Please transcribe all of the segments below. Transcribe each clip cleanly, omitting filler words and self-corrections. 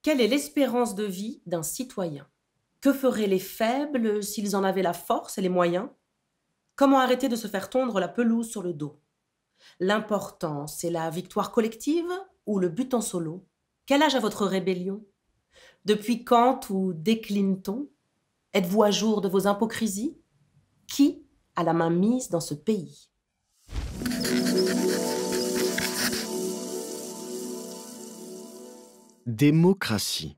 Quelle est l'espérance de vie d'un citoyen? Que feraient les faibles s'ils en avaient la force et les moyens? Comment arrêter de se faire tondre la pelouse sur le dos? L'important, c'est la victoire collective ou le but en solo? Quel âge a votre rébellion? Depuis quand ou décline-t-on? Êtes-vous à jour de vos hypocrisies? Qui a la main mise dans ce pays? Démocratie.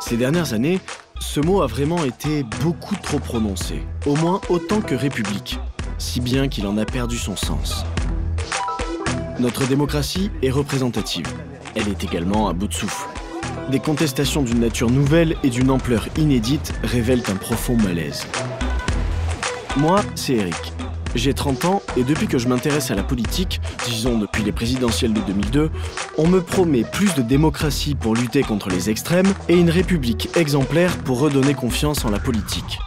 Ces dernières années, ce mot a vraiment été beaucoup trop prononcé, au moins autant que République, si bien qu'il en a perdu son sens. Notre démocratie est représentative. Elle est également à bout de souffle. Des contestations d'une nature nouvelle et d'une ampleur inédite révèlent un profond malaise. Moi, c'est Eric. J'ai 30 ans et depuis que je m'intéresse à la politique, disons depuis les présidentielles de 2002, on me promet plus de démocratie pour lutter contre les extrêmes et une république exemplaire pour redonner confiance en la politique.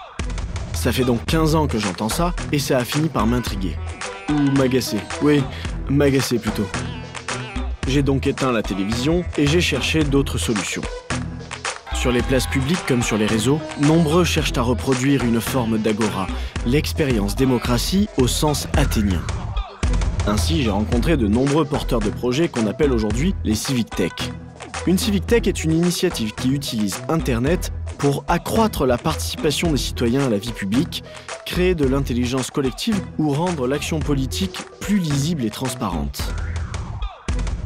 Ça fait donc 15 ans que j'entends ça et ça a fini par m'intriguer. Ou m'agacer. Oui, m'agacer plutôt. J'ai donc éteint la télévision et j'ai cherché d'autres solutions. Sur les places publiques comme sur les réseaux, nombreux cherchent à reproduire une forme d'agora, l'expérience démocratie au sens athénien. Ainsi, j'ai rencontré de nombreux porteurs de projets qu'on appelle aujourd'hui les civic tech. Une civic tech est une initiative qui utilise Internet pour accroître la participation des citoyens à la vie publique, créer de l'intelligence collective ou rendre l'action politique plus lisible et transparente.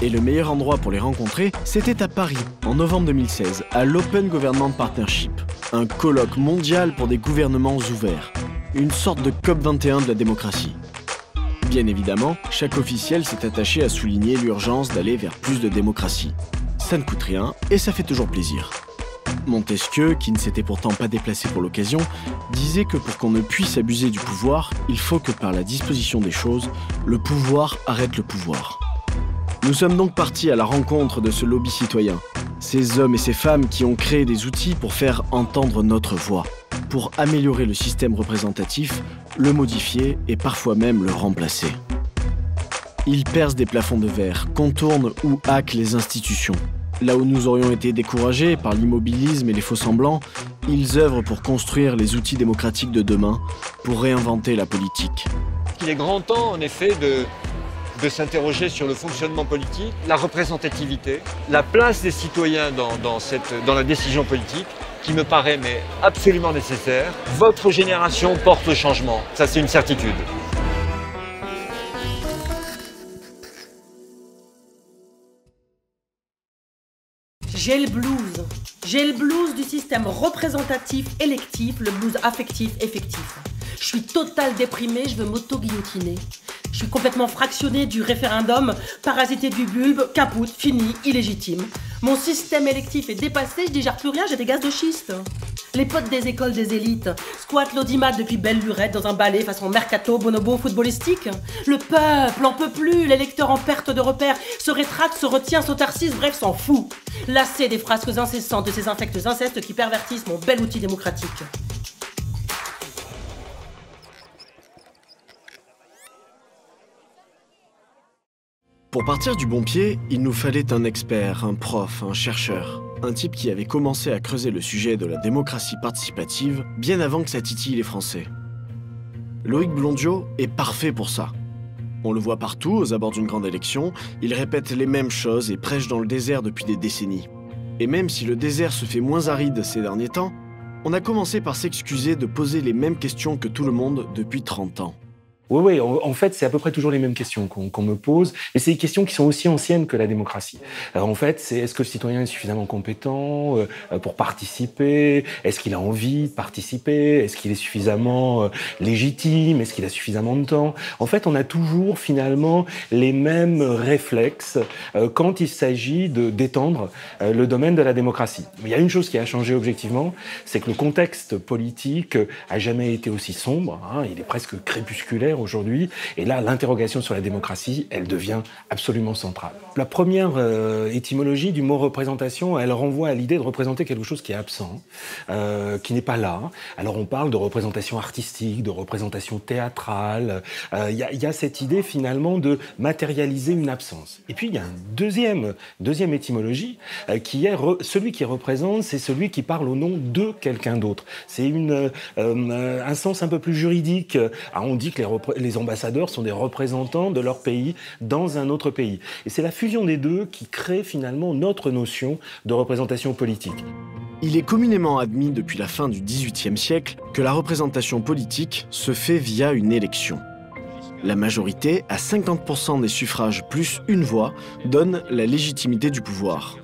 Et le meilleur endroit pour les rencontrer, c'était à Paris, en novembre 2016, à l'Open Government Partnership, un colloque mondial pour des gouvernements ouverts, une sorte de COP21 de la démocratie. Bien évidemment, chaque officiel s'est attaché à souligner l'urgence d'aller vers plus de démocratie. Ça ne coûte rien et ça fait toujours plaisir. Montesquieu, qui ne s'était pourtant pas déplacé pour l'occasion, disait que pour qu'on ne puisse abuser du pouvoir, il faut que par la disposition des choses, le pouvoir arrête le pouvoir. Nous sommes donc partis à la rencontre de ce lobby citoyen, ces hommes et ces femmes qui ont créé des outils pour faire entendre notre voix, pour améliorer le système représentatif, le modifier et parfois même le remplacer. Ils percent des plafonds de verre, contournent ou hackent les institutions. Là où nous aurions été découragés par l'immobilisme et les faux-semblants, ils œuvrent pour construire les outils démocratiques de demain, pour réinventer la politique. Il est grand temps, en effet, de s'interroger sur le fonctionnement politique, la représentativité, la place des citoyens dans la décision politique, qui me paraît mais absolument nécessaire. Votre génération porte le changement, ça c'est une certitude. J'ai le blues. J'ai le blues du système représentatif électif, le blues affectif effectif. Je suis total déprimé, je veux m'auto-guillotiner. Je suis complètement fractionné du référendum, parasité du bulbe, capoute, fini, illégitime. Mon système électif est dépassé, je digère plus rien, j'ai des gaz de schiste. Les potes des écoles des élites squattent l'audimat depuis belle lurette dans un ballet façon mercato bonobo footballistique. Le peuple en peut plus, l'électeur en perte de repère se rétracte, se retient, s'autarcise, bref s'en fout. Lassé des frasques incessantes de ces infects incestes qui pervertissent mon bel outil démocratique. Pour partir du bon pied, il nous fallait un expert, un prof, un chercheur. Un type qui avait commencé à creuser le sujet de la démocratie participative bien avant que ça titille les Français. Loïc Blondiot est parfait pour ça. On le voit partout aux abords d'une grande élection, il répète les mêmes choses et prêche dans le désert depuis des décennies. Et même si le désert se fait moins aride ces derniers temps, on a commencé par s'excuser de poser les mêmes questions que tout le monde depuis 30 ans. Oui, en fait, c'est à peu près toujours les mêmes questions qu'on me pose, mais c'est des questions qui sont aussi anciennes que la démocratie. Alors, en fait, c'est est-ce que le citoyen est suffisamment compétent pour participer? Est-ce qu'il a envie de participer? Est-ce qu'il est suffisamment légitime? Est-ce qu'il a suffisamment de temps? En fait, on a toujours finalement les mêmes réflexes quand il s'agit d'étendre le domaine de la démocratie. Mais il y a une chose qui a changé objectivement, c'est que le contexte politique a jamais été aussi sombre, hein, il est presque crépusculaire militaire aujourd'hui. Et là, l'interrogation sur la démocratie, elle devient absolument centrale. La première étymologie du mot représentation, elle renvoie à l'idée de représenter quelque chose qui est absent, qui n'est pas là. Alors on parle de représentation artistique, de représentation théâtrale. Il y a cette idée finalement de matérialiser une absence. Et puis il y a une deuxième étymologie qui est celui qui représente, c'est celui qui parle au nom de quelqu'un d'autre. C'est un sens un peu plus juridique. On dit que les ambassadeurs sont des représentants de leur pays dans un autre pays. Et c'est la fusion des deux qui crée finalement notre notion de représentation politique. Il est communément admis depuis la fin du XVIIIe siècle que la représentation politique se fait via une élection. La majorité, à 50% des suffrages plus une voix, donne la légitimité du pouvoir.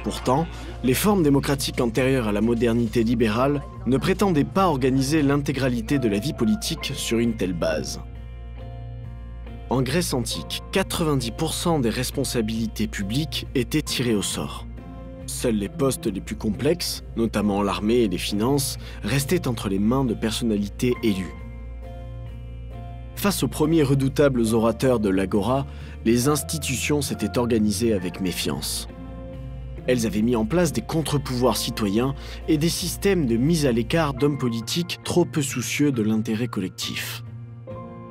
Pourtant, les formes démocratiques antérieures à la modernité libérale ne prétendaient pas organiser l'intégralité de la vie politique sur une telle base. En Grèce antique, 90% des responsabilités publiques étaient tirées au sort. Seuls les postes les plus complexes, notamment l'armée et les finances, restaient entre les mains de personnalités élues. Face aux premiers redoutables orateurs de l'Agora, les institutions s'étaient organisées avec méfiance. Elles avaient mis en place des contre-pouvoirs citoyens et des systèmes de mise à l'écart d'hommes politiques trop peu soucieux de l'intérêt collectif.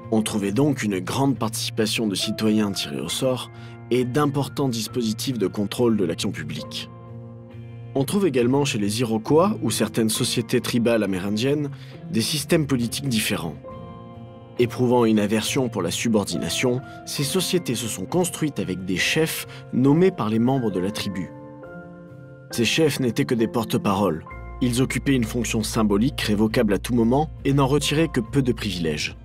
On trouvait donc une grande participation de citoyens tirés au sort et d'importants dispositifs de contrôle de l'action publique. On trouve également chez les Iroquois ou certaines sociétés tribales amérindiennes des systèmes politiques différents. Éprouvant une aversion pour la subordination, ces sociétés se sont construites avec des chefs nommés par les membres de la tribu. Ces chefs n'étaient que des porte-paroles. Ils occupaient une fonction symbolique révocable à tout moment et n'en retiraient que peu de privilèges.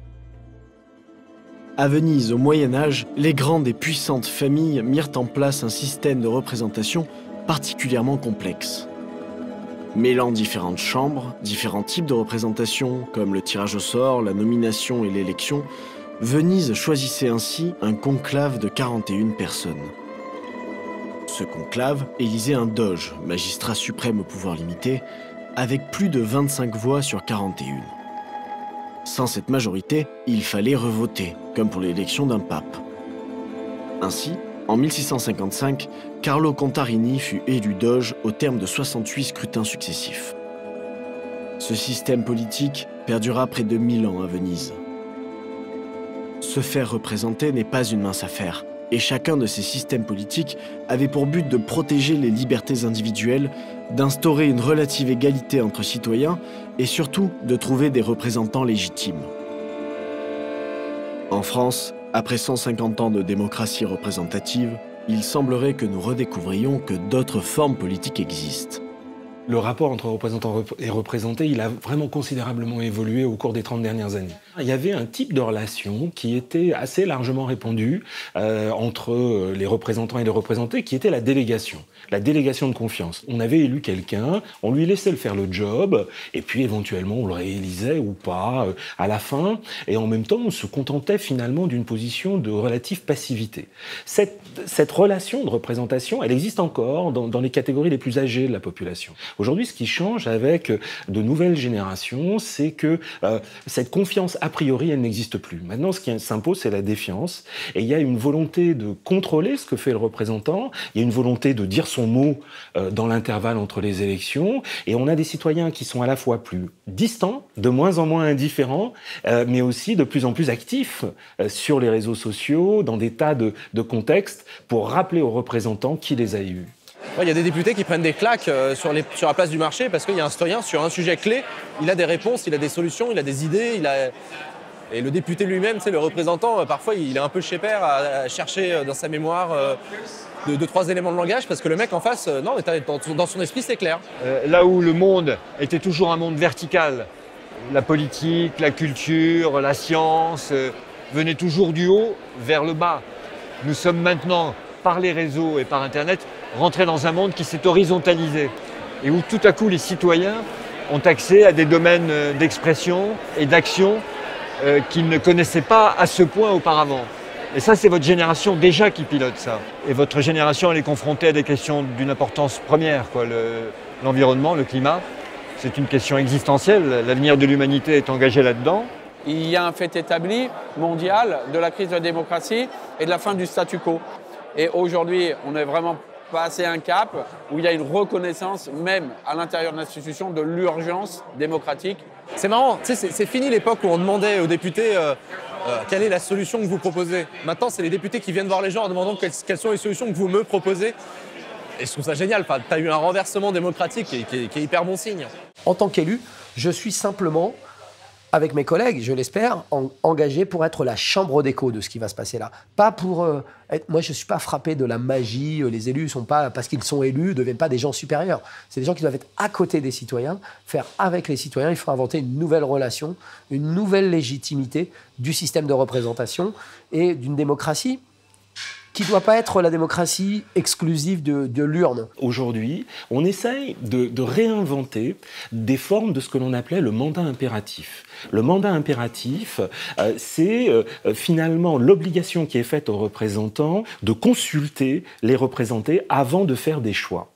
À Venise, au Moyen-Âge, les grandes et puissantes familles mirent en place un système de représentation particulièrement complexe. Mêlant différentes chambres, différents types de représentation, comme le tirage au sort, la nomination et l'élection, Venise choisissait ainsi un conclave de 41 personnes. Ce conclave élisait un doge, magistrat suprême au pouvoir limité, avec plus de 25 voix sur 41. Sans cette majorité, il fallait revoter, comme pour l'élection d'un pape. Ainsi, en 1655, Carlo Contarini fut élu doge au terme de 68 scrutins successifs. Ce système politique perdura près de 1000 ans à Venise. Se faire représenter n'est pas une mince affaire, et chacun de ces systèmes politiques avait pour but de protéger les libertés individuelles, d'instaurer une relative égalité entre citoyens et surtout de trouver des représentants légitimes. En France, après 150 ans de démocratie représentative, il semblerait que nous redécouvrions que d'autres formes politiques existent. Le rapport entre représentants et représentés, il a vraiment considérablement évolué au cours des 30 dernières années. Il y avait un type de relation qui était assez largement répandu entre les représentants et les représentés, qui était la délégation de confiance. On avait élu quelqu'un, on lui laissait le faire le job, et puis éventuellement on le réélisait ou pas à la fin, et en même temps on se contentait finalement d'une position de relative passivité. Cette relation de représentation, elle existe encore dans les catégories les plus âgées de la population. Aujourd'hui, ce qui change avec de nouvelles générations, c'est que cette confiance a priori, elle n'existe plus. Maintenant, ce qui s'impose, c'est la défiance. Et il y a une volonté de contrôler ce que fait le représentant. Il y a une volonté de dire son mot dans l'intervalle entre les élections. Et on a des citoyens qui sont à la fois plus distants, de moins en moins indifférents, mais aussi de plus en plus actifs sur les réseaux sociaux, dans des tas de contextes, pour rappeler aux représentants qui les a élus. Il y a des députés qui prennent des claques sur la place du marché parce qu'il y a un citoyen sur un sujet clé, il a des réponses, il a des solutions, il a des idées, et le député lui-même, le représentant, parfois il est un peu chez père à chercher dans sa mémoire deux, trois éléments de langage parce que le mec en face, non, dans son esprit c'est clair. Là où le monde était toujours un monde vertical, la politique, la culture, la science venaient toujours du haut vers le bas. Nous sommes maintenant, par les réseaux et par Internet, rentrer dans un monde qui s'est horizontalisé et où tout à coup les citoyens ont accès à des domaines d'expression et d'action qu'ils ne connaissaient pas à ce point auparavant. Et ça, c'est votre génération déjà qui pilote ça. Et votre génération, elle est confrontée à des questions d'une importance première, quoi. L'environnement, le climat, c'est une question existentielle. L'avenir de l'humanité est engagé là-dedans. Il y a un fait établi mondial de la crise de la démocratie et de la fin du statu quo. Et aujourd'hui, on est vraiment passé un cap où il y a une reconnaissance, même à l'intérieur de l'institution, de l'urgence démocratique. C'est marrant, tu sais, c'est fini l'époque où on demandait aux députés quelle est la solution que vous proposez. Maintenant, c'est les députés qui viennent voir les gens en demandant quelles sont les solutions que vous me proposez. Et je trouve ça génial, enfin, tu as eu un renversement démocratique qui est hyper bon signe. En tant qu'élu, je suis simplement, avec mes collègues, je l'espère, engagé pour être la chambre d'écho de ce qui va se passer là. Pas pour être... Moi, je ne suis pas frappé de la magie. Les élus, sont pas, parce qu'ils sont élus, ne deviennent pas des gens supérieurs. C'est des gens qui doivent être à côté des citoyens, faire avec les citoyens. Il faut inventer une nouvelle relation, une nouvelle légitimité du système de représentation et d'une démocratie qui ne doit pas être la démocratie exclusive de l'urne. Aujourd'hui, on essaye de réinventer des formes de ce que l'on appelait le mandat impératif. Le mandat impératif, c'est finalement l'obligation qui est faite aux représentants de consulter les représentés avant de faire des choix.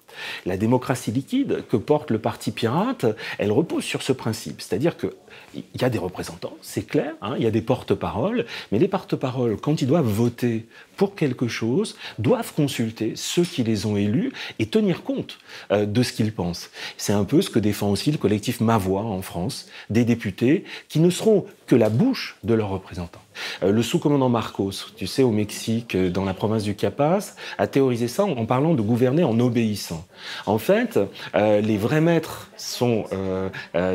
La démocratie liquide que porte le Parti pirate, elle repose sur ce principe, c'est-à-dire que il y a des représentants, c'est clair, hein, il y a des porte-paroles, mais les porte-paroles, quand ils doivent voter pour quelque chose, doivent consulter ceux qui les ont élus et tenir compte de ce qu'ils pensent. C'est un peu ce que défend aussi le collectif Ma Voix en France, des députés qui ne seront que la bouche de leurs représentants. Le sous-commandant Marcos, tu sais, au Mexique, dans la province du Chiapas, a théorisé ça en parlant de gouverner en obéissant. En fait, les vrais maîtres sont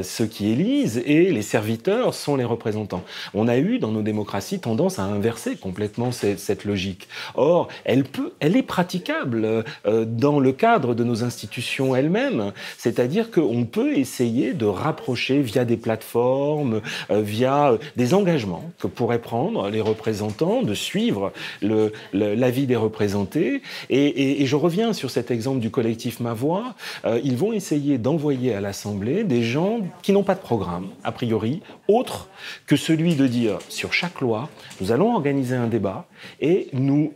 ceux qui élisent et les serviteurs sont les représentants. On a eu dans nos démocraties tendance à inverser complètement cette logique. Or, elle est praticable dans le cadre de nos institutions elles-mêmes. C'est-à-dire qu'on peut essayer de rapprocher via des plateformes, via des engagements que pourraient prendre les représentants, de suivre l'avis des représentés. Et je reviens sur cet exemple du collectif Ma Voix. Ils vont essayer d'envoyer à l'Assemblée des gens qui n'ont pas de programme, a priori, autre que celui de dire, sur chaque loi, nous allons organiser un débat et nous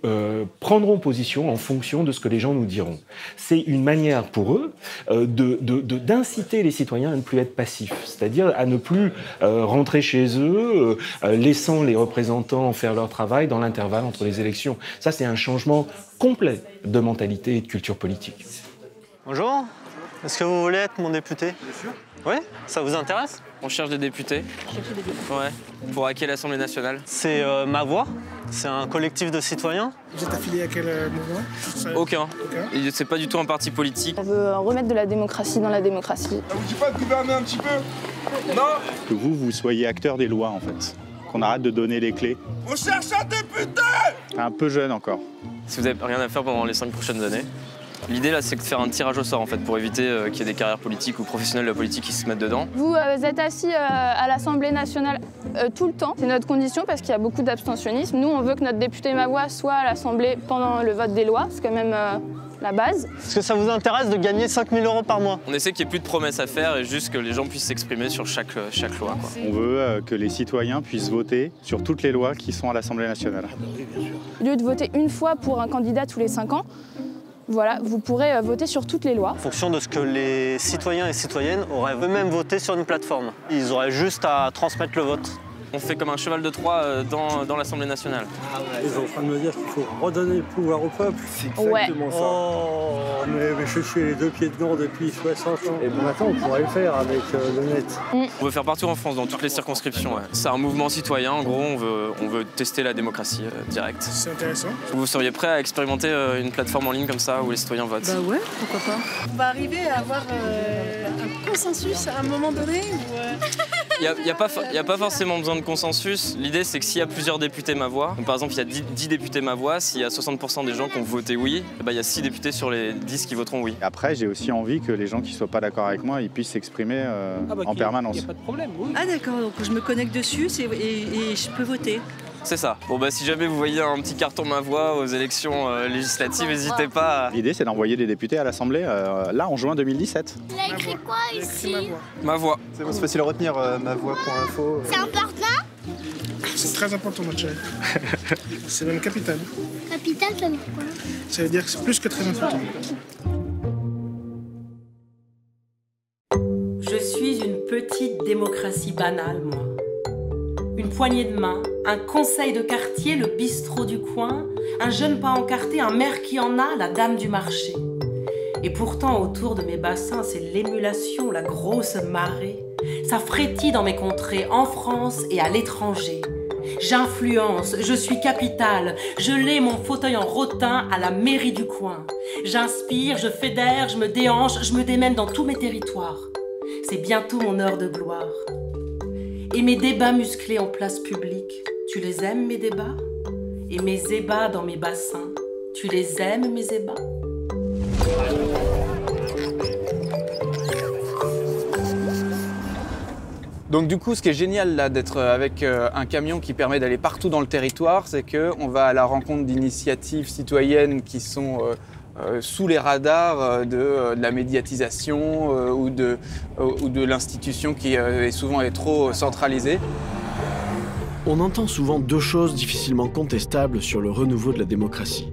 prendrons position en fonction de ce que les gens nous diront. C'est une manière pour eux d'inciter les citoyens à ne plus être passifs, c'est-à-dire à ne plus rentrer chez eux, laissant les représentants faire leur travail dans l'intervalle entre les élections. Ça, c'est un changement complet de mentalité et de culture politique. Bonjour, est-ce que vous voulez être mon député? Bien sûr. Oui, ça vous intéresse? On cherche des députés. Ouais, pour hacker l'Assemblée nationale. C'est Ma Voix, c'est un collectif de citoyens. Vous êtes affilié à quel mouvement? Aucun. C'est pas du tout un parti politique. On veut remettre de la démocratie dans la démocratie. Ça vous dit pas de gouverner un petit peu? Non? Que vous soyez acteur des lois, en fait. Qu'on arrête de donner les clés. On cherche un député! Un peu jeune encore. Si vous n'avez rien à faire pendant les 5 prochaines années, l'idée là, c'est de faire un tirage au sort en fait pour éviter qu'il y ait des carrières politiques ou professionnelles de la politique qui se mettent dedans. Vous êtes assis à l'Assemblée nationale tout le temps. C'est notre condition parce qu'il y a beaucoup d'abstentionnisme. Nous, on veut que notre député Ma Voix soit à l'Assemblée pendant le vote des lois. C'est quand même la base. Est-ce que ça vous intéresse de gagner 5 000 € par mois? On essaie qu'il n'y ait plus de promesses à faire et juste que les gens puissent s'exprimer sur chaque loi, quoi. On veut que les citoyens puissent voter sur toutes les lois qui sont à l'Assemblée nationale. Au lieu de voter une fois pour un candidat tous les 5 ans, voilà, vous pourrez voter sur toutes les lois. En fonction de ce que les citoyens et citoyennes auraient eux-mêmes voté sur une plateforme. Ils auraient juste à transmettre le vote. On fait comme un cheval de Troie dans l'Assemblée nationale. Ils sont en train de me dire qu'il faut redonner le pouvoir au peuple. C'est exactement ça. Oh, mais je suis les deux pieds dedans depuis 60 ans. Et bon, maintenant, on pourrait le faire avec le net. On veut faire partout en France, dans toutes les circonscriptions. Ouais. C'est un mouvement citoyen. En gros, on veut tester la démocratie directe. C'est intéressant. Vous seriez prêt à expérimenter une plateforme en ligne comme ça où les citoyens votent? Bah ouais, pourquoi pas. On va arriver à avoir un consensus à un moment donné ou Il n'y a pas forcément besoin de consensus. L'idée, c'est que s'il y a plusieurs députés Ma Voix, donc par exemple, il y a 10 députés Ma Voix, s'il y a 60% des gens qui ont voté oui, il y a 6 députés sur les 10 qui voteront oui. Après, j'ai aussi envie que les gens qui ne soient pas d'accord avec moi, ils puissent s'exprimer en permanence. Il n'y a pas de problème, oui. Ah d'accord, donc je me connecte dessus et je peux voter. C'est ça. Bon si jamais vous voyez un petit carton Ma Voix aux élections législatives, n'hésitez pas. L'idée, c'est d'envoyer des députés à l'Assemblée, là, en juin 2017. Il a écrit quoi ici? Ma Voix. C'est bon, c'est facile à retenir, mavoix.info. C'est important? C'est très important, notre chérie. C'est même capital. Capital, ça veut dire quoi? Ça veut dire que c'est plus que très important. Je suis une petite démocratie banale, moi. poignée de main, un conseil de quartier, le bistrot du coin, un jeune pas encarté, un maire qui en a, la dame du marché. Et pourtant, autour de mes bassins, c'est l'émulation, la grosse marée. Ça frétille dans mes contrées, en France et à l'étranger. J'influence, je suis capitale, je lais mon fauteuil en rotin à la mairie du coin. J'inspire, je fédère, je me déhanche, je me démène dans tous mes territoires. C'est bientôt mon heure de gloire. Et mes débats musclés en place publique, tu les aimes mes débats? Et mes ébats dans mes bassins, tu les aimes mes ébats? Donc du coup, ce qui est génial là d'être avec un camion qui permet d'aller partout dans le territoire, c'est qu'on va à la rencontre d'initiatives citoyennes qui sont sous les radars de la médiatisation ou de l'institution qui est souvent trop centralisée. On entend souvent deux choses difficilement contestables sur le renouveau de la démocratie.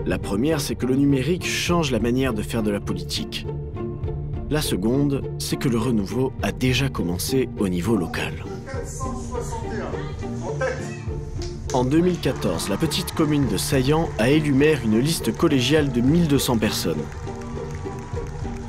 La première, c'est que le numérique change la manière de faire de la politique. La seconde, c'est que le renouveau a déjà commencé au niveau local. En 2014, la petite commune de Saillant a élu maire une liste collégiale de 1200 personnes.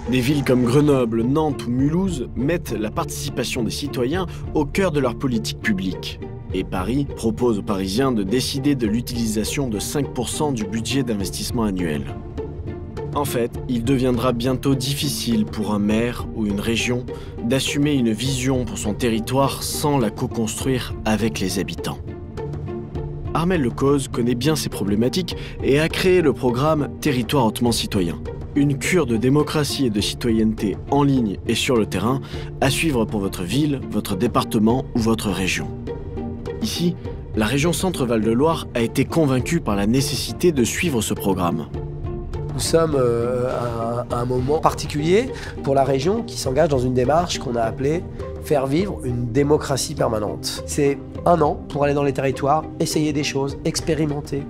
Des villes comme Grenoble, Nantes ou Mulhouse mettent la participation des citoyens au cœur de leur politique publique. Et Paris propose aux Parisiens de décider de l'utilisation de 5% du budget d'investissement annuel. En fait, il deviendra bientôt difficile pour un maire ou une région d'assumer une vision pour son territoire sans la co-construire avec les habitants. Armelle Lecause connaît bien ces problématiques et a créé le programme Territoire hautement citoyen. Une cure de démocratie et de citoyenneté en ligne et sur le terrain à suivre pour votre ville, votre département ou votre région. Ici, la région Centre-Val de Loire a été convaincue par la nécessité de suivre ce programme. Nous sommes à un moment particulier pour la région qui s'engage dans une démarche qu'on a appelée « Faire vivre une démocratie permanente ». C'est un an pour aller dans les territoires, essayer des choses, expérimenter,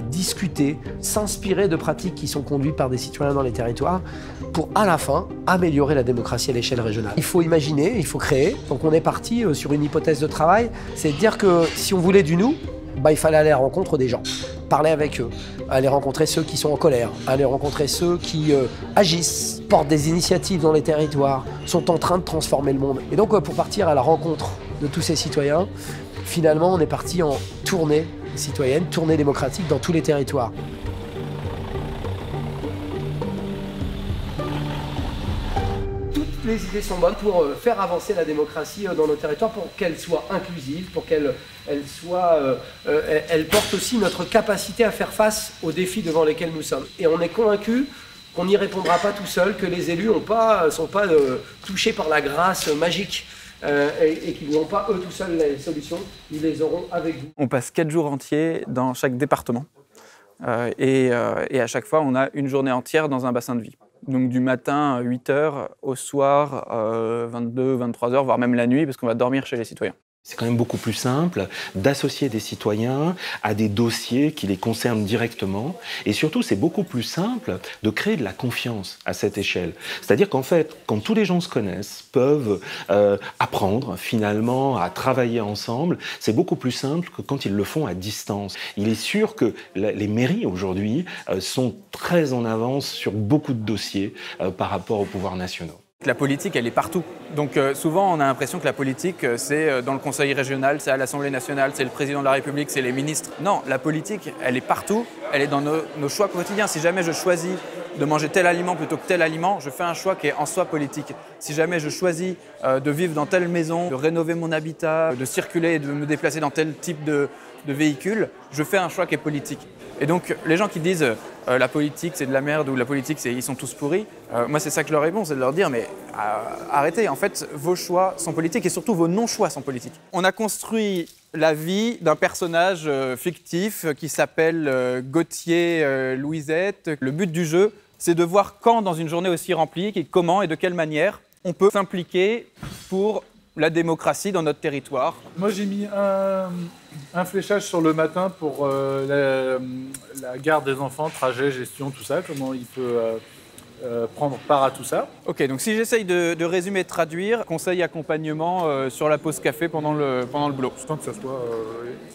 discuter, s'inspirer de pratiques qui sont conduites par des citoyens dans les territoires pour, à la fin, améliorer la démocratie à l'échelle régionale. Il faut imaginer, il faut créer. Donc on est parti sur une hypothèse de travail, c'est de dire que si on voulait du nous, il fallait aller à la rencontre des gens, parler avec eux, aller rencontrer ceux qui sont en colère, aller rencontrer ceux qui agissent, portent des initiatives dans les territoires, sont en train de transformer le monde. Et donc pour partir à la rencontre de tous ces citoyens, finalement on est parti en tournée citoyenne, tournée démocratique dans tous les territoires. Toutes les idées sont bonnes pour faire avancer la démocratie dans nos territoires, pour qu'elle soit inclusive, pour qu'elle porte aussi notre capacité à faire face aux défis devant lesquels nous sommes. Et on est convaincu qu'on n'y répondra pas tout seul, que les élus ne sont pas touchés par la grâce magique et qu'ils n'ont pas eux tout seuls les solutions, ils les auront avec vous. On passe 4 jours entiers dans chaque département et à chaque fois on a une journée entière dans un bassin de vie. Donc du matin 8h au soir 22, 23h, voire même la nuit parce qu'on va dormir chez les citoyens. C'est quand même beaucoup plus simple d'associer des citoyens à des dossiers qui les concernent directement. Et surtout, c'est beaucoup plus simple de créer de la confiance à cette échelle. C'est-à-dire qu'en fait, quand tous les gens se connaissent, peuvent apprendre finalement à travailler ensemble, c'est beaucoup plus simple que quand ils le font à distance. Il est sûr que les mairies aujourd'hui sont très en avance sur beaucoup de dossiers par rapport aux pouvoirs nationaux. La politique, elle est partout. Donc souvent, on a l'impression que la politique, c'est dans le conseil régional, c'est à l'Assemblée nationale, c'est le président de la République, c'est les ministres. Non, la politique, elle est partout, elle est dans nos choix quotidiens. Si jamais je choisis de manger tel aliment plutôt que tel aliment, je fais un choix qui est en soi politique. Si jamais je choisis de vivre dans telle maison, de rénover mon habitat, de circuler et de me déplacer dans tel type de véhicule, je fais un choix qui est politique. Et donc, les gens qui disent la politique c'est de la merde ou la politique ils sont tous pourris, moi c'est ça que je leur réponds, c'est de leur dire mais arrêtez, en fait vos choix sont politiques et surtout vos non-choix sont politiques. On a construit la vie d'un personnage fictif qui s'appelle Gauthier Louisette. Le but du jeu, c'est de voir quand dans une journée aussi remplie, et comment et de quelle manière on peut s'impliquer pour la démocratie dans notre territoire. Moi j'ai mis un fléchage sur le matin pour la garde des enfants, trajet, gestion, tout ça, comment il peut prendre part à tout ça. Ok, donc si j'essaye de résumer et de traduire, conseil accompagnement sur la pause café pendant le boulot. Sans que ça soit,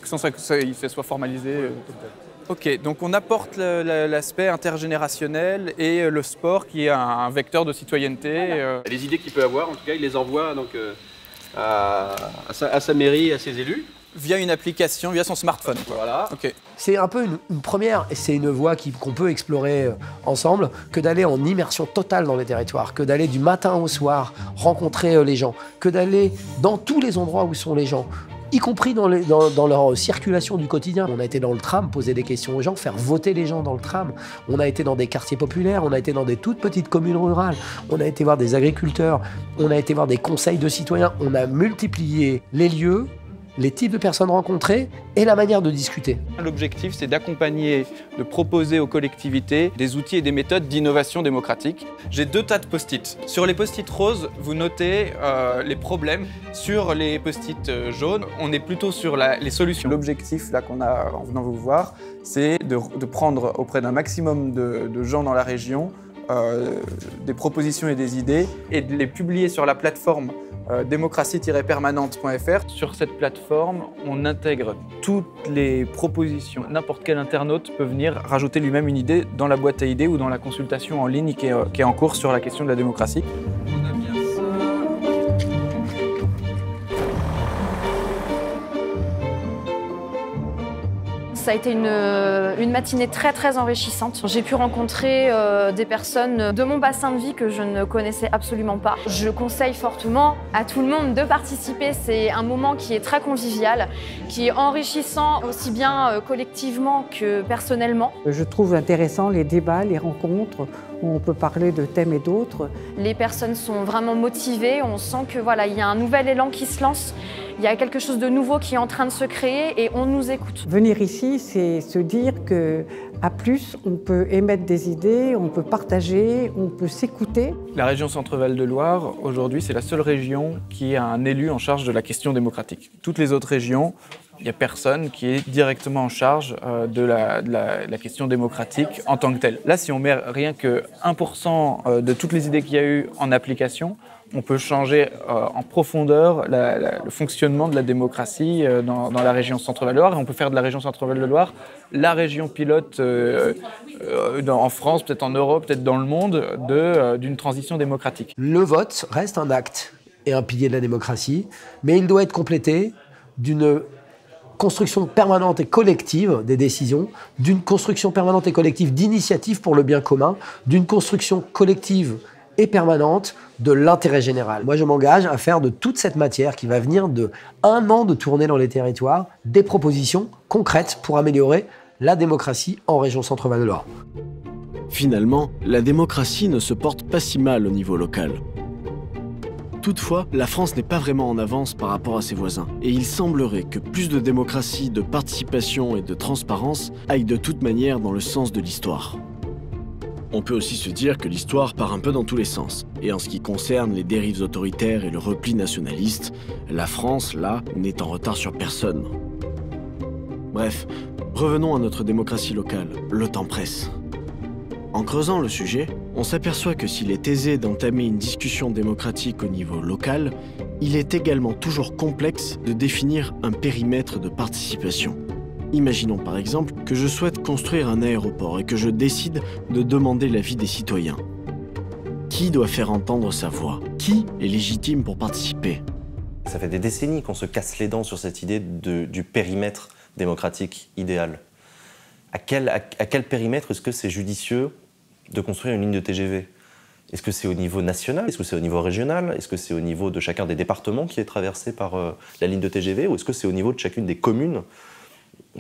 sans que ça soit formalisé. Ok, donc on apporte l'aspect intergénérationnel et le sport qui est un vecteur de citoyenneté. Les idées qu'il peut avoir, en tout cas, il les envoie donc, à sa mairie, à ses élus. Via une application, via son smartphone. Voilà. Okay. C'est un peu une première, et c'est une voie qu'on peut explorer ensemble, que d'aller en immersion totale dans les territoires, que d'aller du matin au soir rencontrer les gens, que d'aller dans tous les endroits où sont les gens, y compris dans leur circulation du quotidien. On a été dans le tram, poser des questions aux gens, faire voter les gens dans le tram. On a été dans des quartiers populaires, on a été dans des toutes petites communes rurales, on a été voir des agriculteurs, on a été voir des conseils de citoyens. On a multiplié les lieux, les types de personnes rencontrées et la manière de discuter. L'objectif, c'est d'accompagner, de proposer aux collectivités des outils et des méthodes d'innovation démocratique. J'ai 2 tas de post-it. Sur les post-it roses, vous notez les problèmes. Sur les post-it jaunes, on est plutôt sur les solutions. L'objectif là qu'on a en venant vous voir, c'est de prendre auprès d'un maximum de gens dans la région des propositions et des idées et de les publier sur la plateforme démocratie-permanente.fr. Sur cette plateforme, on intègre toutes les propositions. N'importe quel internaute peut venir rajouter lui-même une idée dans la boîte à idées ou dans la consultation en ligne qui est en cours sur la question de la démocratie. Ça a été une matinée très enrichissante. J'ai pu rencontrer des personnes de mon bassin de vie que je ne connaissais absolument pas. Je conseille fortement à tout le monde de participer. C'est un moment qui est très convivial, qui est enrichissant aussi bien collectivement que personnellement. Je trouve intéressant les débats, les rencontres où on peut parler de thèmes et d'autres. Les personnes sont vraiment motivées. On sent que voilà, il y a un nouvel élan qui se lance. Il y a quelque chose de nouveau qui est en train de se créer et on nous écoute. Venir ici, c'est se dire qu'à plus, on peut émettre des idées, on peut partager, on peut s'écouter. La région Centre-Val de Loire, aujourd'hui, c'est la seule région qui a un élu en charge de la question démocratique. Toutes les autres régions, il n'y a personne qui est directement en charge de la question démocratique en tant que telle. Là, si on met rien que 1% de toutes les idées qu'il y a eu en application, on peut changer en profondeur le fonctionnement de la démocratie dans la région Centre-Val de Loire. Et on peut faire de la région Centre-Val de Loire la région pilote en France, peut-être en Europe, peut-être dans le monde, d'une transition démocratique. Le vote reste un acte et un pilier de la démocratie, mais il doit être complété d'une construction permanente et collective des décisions, d'une construction permanente et collective d'initiatives pour le bien commun, d'une construction collective et permanente de l'intérêt général. Moi, je m'engage à faire de toute cette matière qui va venir de 1 an de tournée dans les territoires, des propositions concrètes pour améliorer la démocratie en région Centre-Val de Loire. Finalement, la démocratie ne se porte pas si mal au niveau local. Toutefois, la France n'est pas vraiment en avance par rapport à ses voisins. Et il semblerait que plus de démocratie, de participation et de transparence aillent de toute manière dans le sens de l'histoire. On peut aussi se dire que l'histoire part un peu dans tous les sens. Et en ce qui concerne les dérives autoritaires et le repli nationaliste, la France, là, n'est en retard sur personne. Bref, revenons à notre démocratie locale. Le temps presse. En creusant le sujet, on s'aperçoit que s'il est aisé d'entamer une discussion démocratique au niveau local, il est également toujours complexe de définir un périmètre de participation. Imaginons par exemple que je souhaite construire un aéroport et que je décide de demander l'avis des citoyens. Qui doit faire entendre sa voix? Qui est légitime pour participer? Ça fait des décennies qu'on se casse les dents sur cette idée du périmètre démocratique idéal. À quel périmètre est-ce que c'est judicieux de construire une ligne de TGV? Est-ce que c'est au niveau national? Est-ce que c'est au niveau régional? Est-ce que c'est au niveau de chacun des départements qui est traversé par la ligne de TGV? Ou est-ce que c'est au niveau de chacune des communes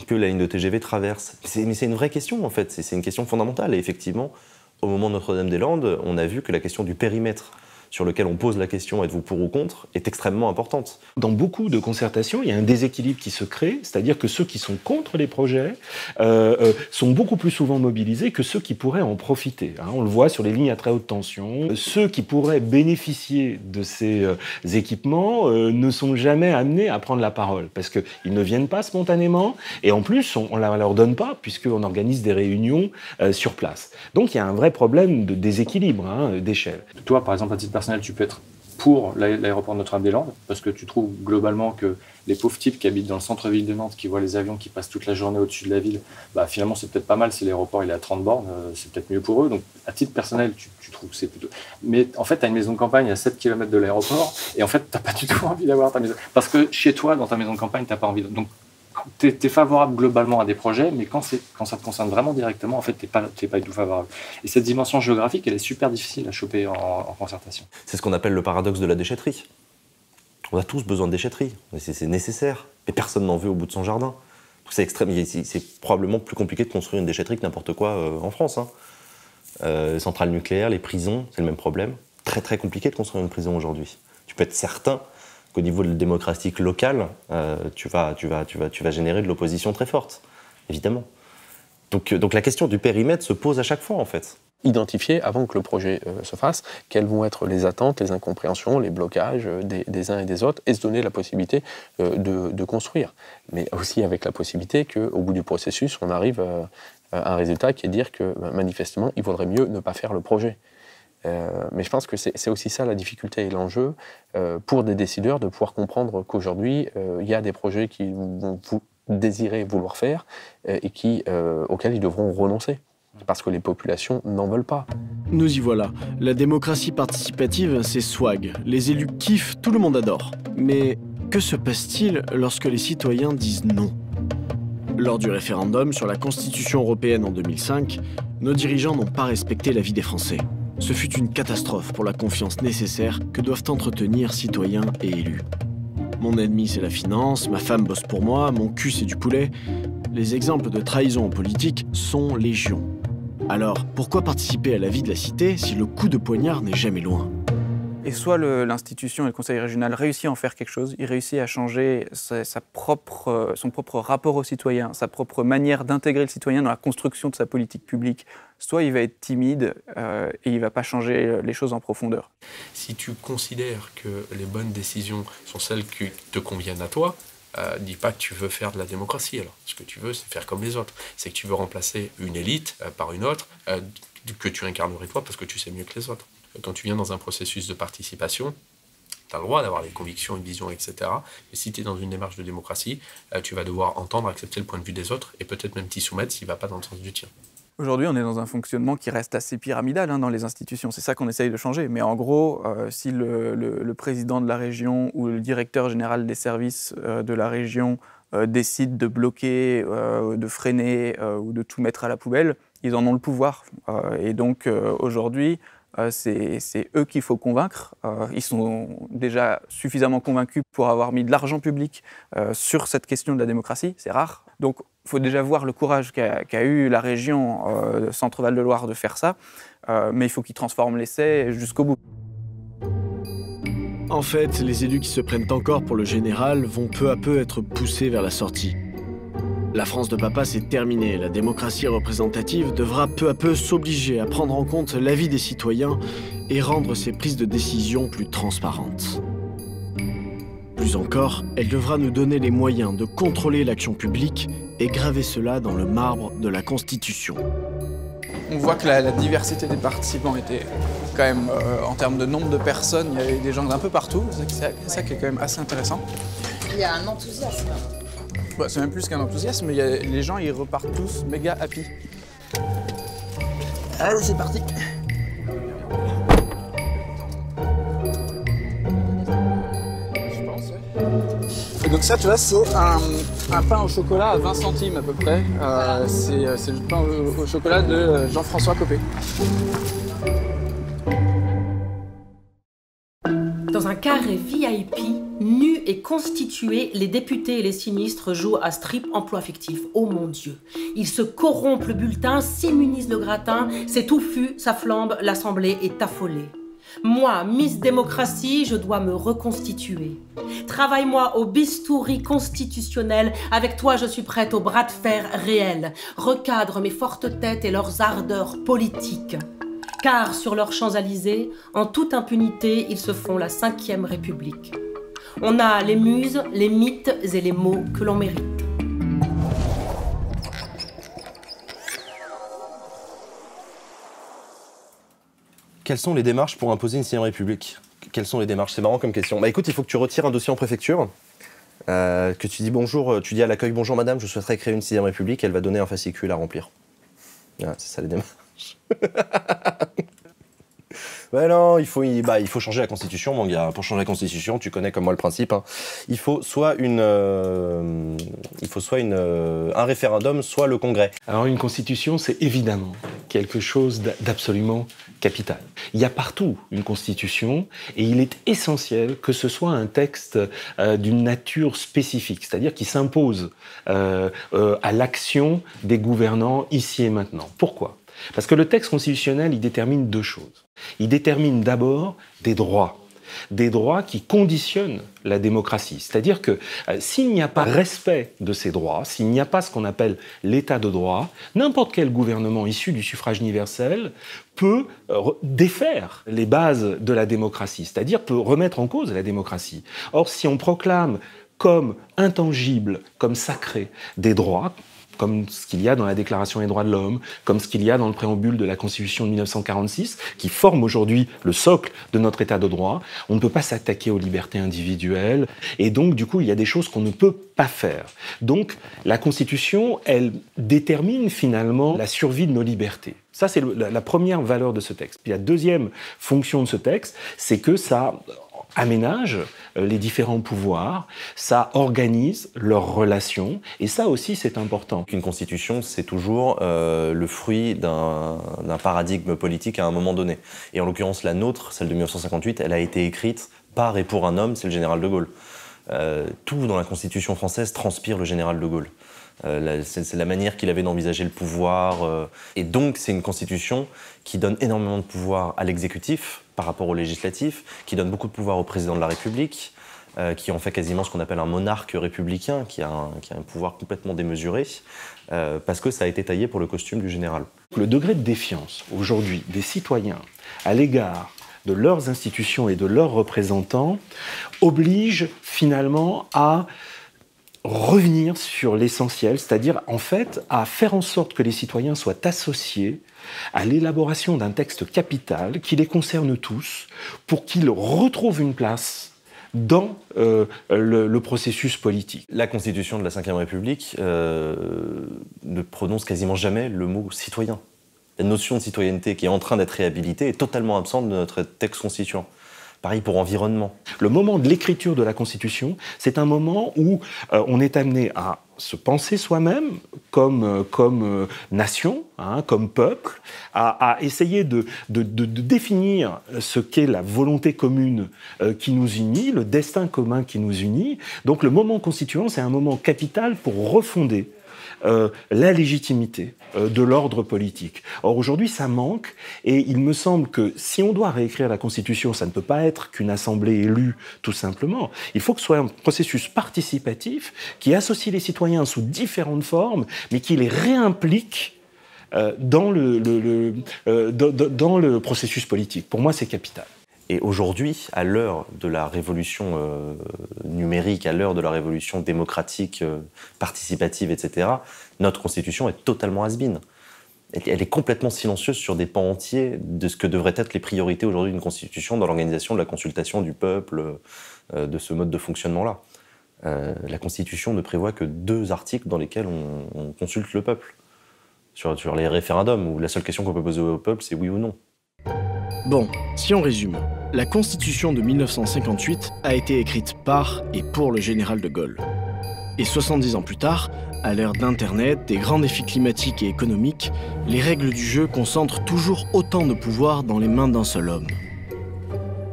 que la ligne de TGV traverse? Mais c'est une vraie question en fait, c'est une question fondamentale. Et effectivement, au moment de Notre-Dame-des-Landes, on a vu que la question du périmètre sur lequel on pose la question êtes-vous pour ou contre est extrêmement importante. Dans beaucoup de concertations, il y a un déséquilibre qui se crée, c'est-à-dire que ceux qui sont contre les projets sont beaucoup plus souvent mobilisés que ceux qui pourraient en profiter. Hein. On le voit sur les lignes à très haute tension. Ceux qui pourraient bénéficier de ces équipements ne sont jamais amenés à prendre la parole parce qu'ils ne viennent pas spontanément et en plus on ne leur donne pas puisqu'on organise des réunions sur place. Donc il y a un vrai problème de déséquilibre, d'échelle. Toi, par exemple, à titre personnel, tu peux être pour l'aéroport Notre-Dame-des-Landes parce que tu trouves globalement que les pauvres types qui habitent dans le centre-ville de Nantes, qui voient les avions qui passent toute la journée au-dessus de la ville, finalement c'est peut-être pas mal si l'aéroport il est à 30 bornes, c'est peut-être mieux pour eux. Donc à titre personnel, tu trouves que c'est plutôt... Mais en fait, tu as une maison de campagne à 7 km de l'aéroport et en fait, tu n'as pas du tout envie d'avoir ta maison. Parce que chez toi, dans ta maison de campagne, tu n'as pas envie de... Donc tu es favorable globalement à des projets, mais quand ça te concerne vraiment directement, en fait, tu n'es pas du tout favorable. Et cette dimension géographique, elle est super difficile à choper en concertation. C'est ce qu'on appelle le paradoxe de la déchetterie. On a tous besoin de déchetterie, c'est nécessaire, mais personne n'en veut au bout de son jardin. C'est extrême, c'est probablement plus compliqué de construire une déchetterie que n'importe quoi en France. Les centrales nucléaires, les prisons, c'est le même problème. Très très compliqué de construire une prison aujourd'hui. Tu peux être certain qu'au niveau de la démocratie locale, tu vas générer de l'opposition très forte, évidemment. Donc la question du périmètre se pose à chaque fois, en fait. Identifier, avant que le projet se fasse, quelles vont être les attentes, les incompréhensions, les blocages des uns et des autres, et se donner la possibilité de construire. Mais aussi avec la possibilité qu'au bout du processus, on arrive à un résultat qui est de dire que, manifestement, il vaudrait mieux ne pas faire le projet. Mais je pense que c'est aussi ça la difficulté et l'enjeu pour des décideurs de pouvoir comprendre qu'aujourd'hui, il y a des projets qu'ils vont désirer vouloir faire et auxquels ils devront renoncer. Parce que les populations n'en veulent pas. Nous y voilà. La démocratie participative, c'est swag. Les élus kiffent, tout le monde adore. Mais que se passe-t-il lorsque les citoyens disent non ? Lors du référendum sur la Constitution européenne en 2005, nos dirigeants n'ont pas respecté l'avis des Français. Ce fut une catastrophe pour la confiance nécessaire que doivent entretenir citoyens et élus. Mon ennemi, c'est la finance, ma femme bosse pour moi, mon cul, c'est du poulet. Les exemples de trahison en politique sont légion. Alors, pourquoi participer à la vie de la cité si le coup de poignard n'est jamais loin ? Et soit l'institution et le conseil régional réussissent à en faire quelque chose, il réussit à changer son propre rapport aux citoyens, sa propre manière d'intégrer le citoyen dans la construction de sa politique publique, soit il va être timide et il ne va pas changer les choses en profondeur. Si tu considères que les bonnes décisions sont celles qui te conviennent à toi, dis pas que tu veux faire de la démocratie alors. Ce que tu veux, c'est faire comme les autres. C'est que tu veux remplacer une élite par une autre que tu incarnerais toi parce que tu sais mieux que les autres. Quand tu viens dans un processus de participation, tu as le droit d'avoir des convictions, une vision, etc. Mais si tu es dans une démarche de démocratie, tu vas devoir entendre, accepter le point de vue des autres et peut-être même t'y soumettre s'il ne va pas dans le sens du tien. Aujourd'hui, on est dans un fonctionnement qui reste assez pyramidal dans les institutions. C'est ça qu'on essaye de changer. Mais en gros, si le président de la région ou le directeur général des services de la région décide de bloquer, de freiner ou de tout mettre à la poubelle, ils en ont le pouvoir. Et donc aujourd'hui, c'est eux qu'il faut convaincre. Ils sont déjà suffisamment convaincus pour avoir mis de l'argent public sur cette question de la démocratie. C'est rare. Donc il faut déjà voir le courage qu'a eu la région Centre-Val de Loire de faire ça. Mais il faut qu'ils transforment l'essai jusqu'au bout. En fait, les élus qui se prennent encore pour le général vont peu à peu être poussés vers la sortie. La France de papa, c'est terminé. La démocratie représentative devra peu à peu s'obliger à prendre en compte l'avis des citoyens et rendre ses prises de décision plus transparentes. Plus encore, elle devra nous donner les moyens de contrôler l'action publique et graver cela dans le marbre de la Constitution. On voit que la diversité des participants était quand même, en termes de nombre de personnes, il y avait des gens d'un peu partout. C'est ça qui est quand même assez intéressant. Il y a un enthousiasme. C'est même plus qu'un enthousiasme, mais les gens ils repartent tous méga happy. Allez, c'est parti. Je pense, ouais. Et donc ça, tu vois, c'est un pain au chocolat à 20 centimes à peu près. C'est le pain au chocolat de Jean-François Copé. Dans un carré VIP, nus et constitués, les députés et les sinistres jouent à strip emploi fictif. Oh mon Dieu. Ils se corrompent le bulletin, s'immunisent le gratin, c'est touffu, ça flambe, l'assemblée est affolée. Moi, Miss Démocratie, je dois me reconstituer. Travaille-moi au bistouri constitutionnel. Avec toi, je suis prête au bras de fer réel. Recadre mes fortes têtes et leurs ardeurs politiques. Car sur leurs Champs-Élysées, en toute impunité, ils se font la 5e République. On a les muses, les mythes et les mots que l'on mérite. Quelles sont les démarches pour imposer une 6e République? Quelles sont les démarches? C'est marrant comme question. Bah écoute, il faut que tu retires un dossier en préfecture, que tu dis bonjour, tu dis à l'accueil bonjour madame, je souhaiterais créer une 6e République, elle va donner un fascicule à remplir. Voilà, c'est ça les démarches. Ouais, non, il faut changer la Constitution, mon gars. Pour changer la Constitution, tu connais comme moi le principe. Hein. Il faut soit un référendum, soit le Congrès. Alors une Constitution, c'est évidemment quelque chose d'absolument capital. Il y a partout une Constitution et il est essentiel que ce soit un texte d'une nature spécifique, c'est-à-dire qui s'impose à l'action des gouvernants ici et maintenant. Pourquoi ? Parce que le texte constitutionnel, il détermine 2 choses. Il détermine d'abord des droits qui conditionnent la démocratie. C'est-à-dire que s'il n'y a pas respect de ces droits, s'il n'y a pas ce qu'on appelle l'état de droit, n'importe quel gouvernement issu du suffrage universel peut défaire les bases de la démocratie, c'est-à-dire peut remettre en cause la démocratie. Or, si on proclame comme intangibles, comme sacrés, des droits, comme ce qu'il y a dans la Déclaration des droits de l'homme, comme ce qu'il y a dans le préambule de la Constitution de 1946, qui forme aujourd'hui le socle de notre État de droit. On ne peut pas s'attaquer aux libertés individuelles, et donc, du coup, il y a des choses qu'on ne peut pas faire. Donc, la Constitution, elle détermine finalement la survie de nos libertés. Ça, c'est la première valeur de ce texte. Puis la deuxième fonction de ce texte, c'est que ça aménage les différents pouvoirs, ça organise leurs relations, et ça aussi c'est important. Une constitution, c'est toujours le fruit d'un paradigme politique à un moment donné. Et en l'occurrence, la nôtre, celle de 1958, elle a été écrite par et pour un homme, c'est le général de Gaulle. Tout dans la constitution française transpire le général de Gaulle. C'est la manière qu'il avait d'envisager le pouvoir. Et donc, c'est une constitution qui donne énormément de pouvoir à l'exécutif par rapport au législatif, qui donne beaucoup de pouvoir au président de la République, qui en fait quasiment ce qu'on appelle un monarque républicain, qui a un pouvoir complètement démesuré, parce que ça a été taillé pour le costume du général. Le degré de défiance, aujourd'hui, des citoyens à l'égard de leurs institutions et de leurs représentants oblige finalement à revenir sur l'essentiel, c'est-à-dire en fait à faire en sorte que les citoyens soient associés à l'élaboration d'un texte capital qui les concerne tous, pour qu'ils retrouvent une place dans le processus politique. La Constitution de la Ve République ne prononce quasiment jamais le mot citoyen. La notion de citoyenneté qui est en train d'être réhabilitée est totalement absente de notre texte constituant. Pareil pour environnement. Le moment de l'écriture de la Constitution, c'est un moment où on est amené à se penser soi-même comme nation, hein, comme peuple, à essayer de définir ce qu'est la volonté commune qui nous unit, le destin commun qui nous unit. Donc le moment constituant, c'est un moment capital pour refonder la légitimité de l'ordre politique. Or aujourd'hui, ça manque, et il me semble que si on doit réécrire la Constitution, ça ne peut pas être qu'une assemblée élue, tout simplement. Il faut que ce soit un processus participatif qui associe les citoyens sous différentes formes, mais qui les réimplique dans le processus politique. Pour moi, c'est capital. Et aujourd'hui, à l'heure de la révolution numérique, à l'heure de la révolution démocratique, participative, etc., notre Constitution est totalement has-been. Elle est complètement silencieuse sur des pans entiers de ce que devraient être les priorités aujourd'hui d'une Constitution dans l'organisation de la consultation du peuple, de ce mode de fonctionnement-là. La Constitution ne prévoit que 2 articles dans lesquels on consulte le peuple. Sur les référendums, où la seule question qu'on peut poser au peuple, c'est oui ou non. Bon, si on résume, la Constitution de 1958 a été écrite par et pour le général de Gaulle. Et 70 ans plus tard, à l'ère d'Internet, des grands défis climatiques et économiques, les règles du jeu concentrent toujours autant de pouvoir dans les mains d'un seul homme.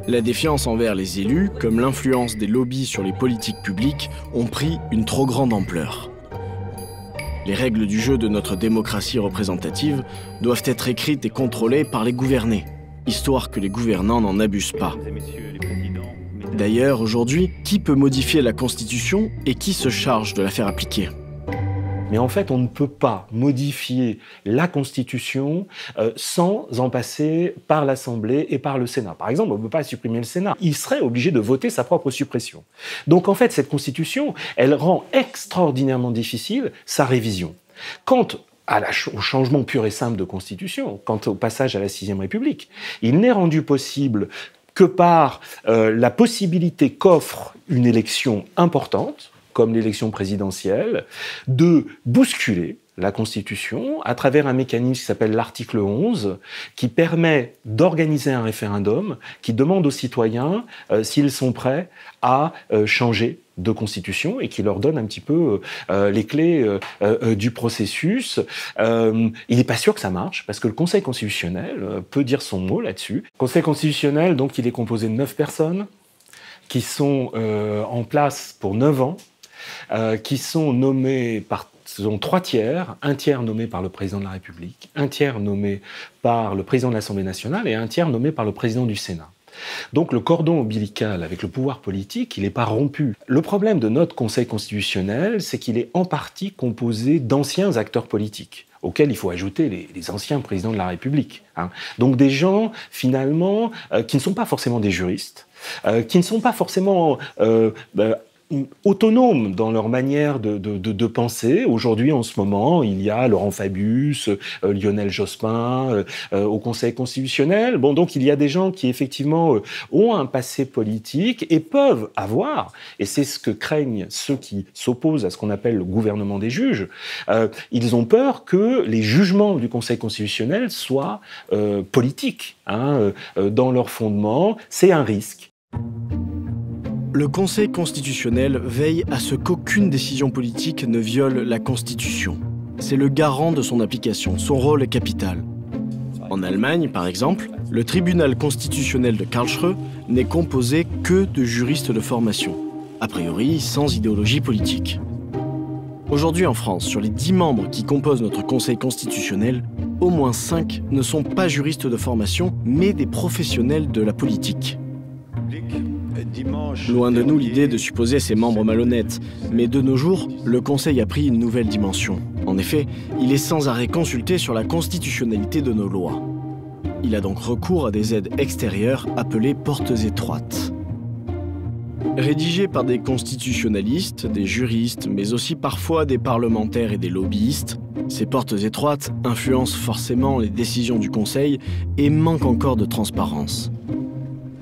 La défiance envers les élus, comme l'influence des lobbies sur les politiques publiques, ont pris une trop grande ampleur. Les règles du jeu de notre démocratie représentative doivent être écrites et contrôlées par les gouvernés, histoire que les gouvernants n'en abusent pas. D'ailleurs, aujourd'hui, qui peut modifier la Constitution et qui se charge de la faire appliquer ? Mais en fait, on ne peut pas modifier la Constitution sans en passer par l'Assemblée et par le Sénat. Par exemple, on ne peut pas supprimer le Sénat. Il serait obligé de voter sa propre suppression. Donc en fait, cette Constitution, elle rend extraordinairement difficile sa révision. Quant au changement pur et simple de Constitution, quant au passage à la VIe République, il n'est rendu possible que par la possibilité qu'offre une élection importante, comme l'élection présidentielle, de bousculer la Constitution à travers un mécanisme qui s'appelle l'article 11, qui permet d'organiser un référendum qui demande aux citoyens s'ils sont prêts à changer de Constitution et qui leur donne un petit peu les clés du processus. Il n'est pas sûr que ça marche, parce que le Conseil constitutionnel peut dire son mot là-dessus. Le Conseil constitutionnel, donc, il est composé de 9 personnes qui sont en place pour 9 ans, qui sont nommés par 3 tiers, un tiers nommé par le président de la République, un tiers nommé par le président de l'Assemblée nationale et un tiers nommé par le président du Sénat. Donc le cordon ombilical avec le pouvoir politique, il n'est pas rompu. Le problème de notre Conseil constitutionnel, c'est qu'il est en partie composé d'anciens acteurs politiques, auxquels il faut ajouter les anciens présidents de la République. Donc des gens, finalement, qui ne sont pas forcément des juristes, qui ne sont pas forcément autonomes dans leur manière de penser. Aujourd'hui, en ce moment, il y a Laurent Fabius, Lionel Jospin au Conseil constitutionnel. Bon, donc il y a des gens qui effectivement ont un passé politique et peuvent avoir, et c'est ce que craignent ceux qui s'opposent à ce qu'on appelle le gouvernement des juges, ils ont peur que les jugements du Conseil constitutionnel soient politiques dans leur fondement. C'est un risque. Le Conseil constitutionnel veille à ce qu'aucune décision politique ne viole la Constitution. C'est le garant de son application, son rôle est capital. En Allemagne, par exemple, le tribunal constitutionnel de Karlsruhe n'est composé que de juristes de formation, a priori sans idéologie politique. Aujourd'hui en France, sur les 10 membres qui composent notre Conseil constitutionnel, au moins 5 ne sont pas juristes de formation, mais des professionnels de la politique. Loin de nous l'idée de supposer ces membres malhonnêtes, mais de nos jours, le Conseil a pris une nouvelle dimension. En effet, il est sans arrêt consulté sur la constitutionnalité de nos lois. Il a donc recours à des aides extérieures appelées portes étroites. Rédigées par des constitutionnalistes, des juristes, mais aussi parfois des parlementaires et des lobbyistes, ces portes étroites influencent forcément les décisions du Conseil et manquent encore de transparence.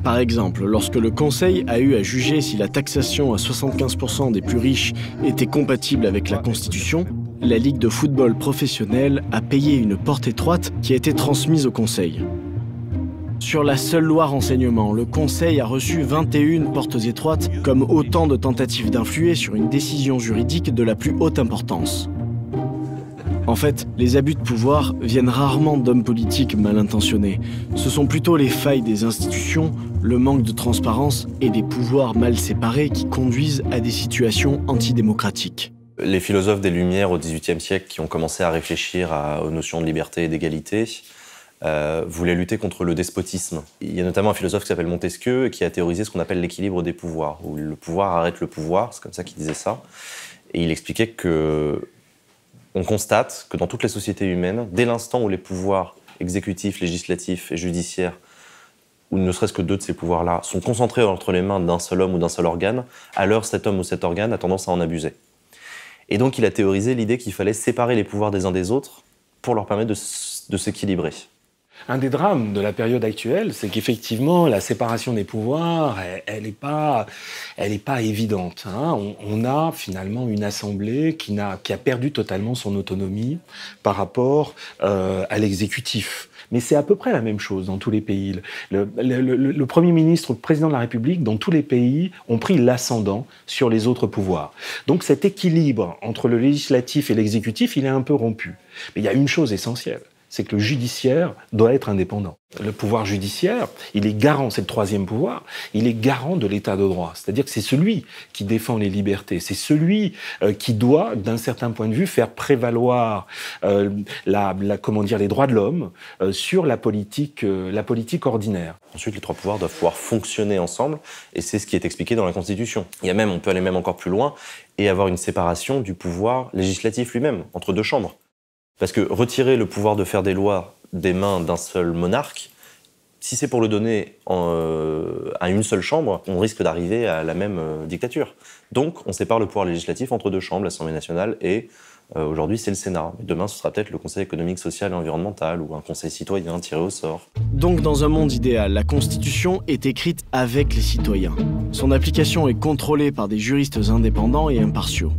Par exemple, lorsque le Conseil a eu à juger si la taxation à 75% des plus riches était compatible avec la Constitution, la Ligue de football professionnel a payé une porte étroite qui a été transmise au Conseil. Sur la seule loi renseignement, le Conseil a reçu 21 portes étroites comme autant de tentatives d'influer sur une décision juridique de la plus haute importance. En fait, les abus de pouvoir viennent rarement d'hommes politiques mal intentionnés. Ce sont plutôt les failles des institutions, le manque de transparence et des pouvoirs mal séparés qui conduisent à des situations antidémocratiques. Les philosophes des Lumières au XVIIIe siècle qui ont commencé à réfléchir aux notions de liberté et d'égalité voulaient lutter contre le despotisme. Il y a notamment un philosophe qui s'appelle Montesquieu qui a théorisé ce qu'on appelle l'équilibre des pouvoirs, où le pouvoir arrête le pouvoir, c'est comme ça qu'il disait ça. Et il expliquait que on constate que dans toutes les sociétés humaines, dès l'instant où les pouvoirs exécutifs, législatifs et judiciaires, ou ne serait-ce que 2 de ces pouvoirs-là, sont concentrés entre les mains d'un seul homme ou d'un seul organe, alors cet homme ou cet organe a tendance à en abuser. Et donc il a théorisé l'idée qu'il fallait séparer les pouvoirs des uns des autres pour leur permettre de s'équilibrer. Un des drames de la période actuelle, c'est qu'effectivement, la séparation des pouvoirs, elle n'est pas évidente. On a finalement une assemblée qui a perdu totalement son autonomie par rapport à l'exécutif. Mais c'est à peu près la même chose dans tous les pays. Le Premier ministre, le Président de la République, dans tous les pays, ont pris l'ascendant sur les autres pouvoirs. Donc cet équilibre entre le législatif et l'exécutif, il est un peu rompu. Mais il y a une chose essentielle. c'est que le judiciaire doit être indépendant. Le pouvoir judiciaire, il est garant, c'est le troisième pouvoir, il est garant de l'état de droit. C'est-à-dire que c'est celui qui défend les libertés, c'est celui qui doit, d'un certain point de vue, faire prévaloir les droits de l'homme sur la politique ordinaire. Ensuite, les trois pouvoirs doivent pouvoir fonctionner ensemble, et c'est ce qui est expliqué dans la Constitution. On peut aller même encore plus loin et avoir une séparation du pouvoir législatif lui-même, entre deux chambres. Parce que retirer le pouvoir de faire des lois des mains d'un seul monarque, si c'est pour le donner à une seule chambre, on risque d'arriver à la même dictature. Donc, on sépare le pouvoir législatif entre deux chambres, l'Assemblée nationale et aujourd'hui, c'est le Sénat. Mais demain, ce sera peut-être le Conseil économique, social et environnemental ou un conseil citoyen tiré au sort. Donc, dans un monde idéal, la Constitution est écrite avec les citoyens. Son application est contrôlée par des juristes indépendants et impartiaux.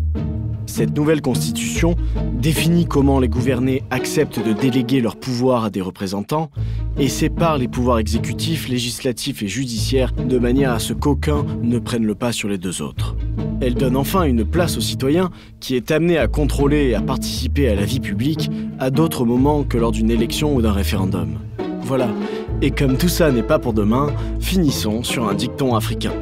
Cette nouvelle Constitution définit comment les gouvernés acceptent de déléguer leur pouvoir à des représentants et sépare les pouvoirs exécutifs, législatifs et judiciaires de manière à ce qu'aucun ne prenne le pas sur les deux autres. Elle donne enfin une place aux citoyens qui est amené à contrôler et à participer à la vie publique à d'autres moments que lors d'une élection ou d'un référendum. Voilà. Et comme tout ça n'est pas pour demain, finissons sur un dicton africain.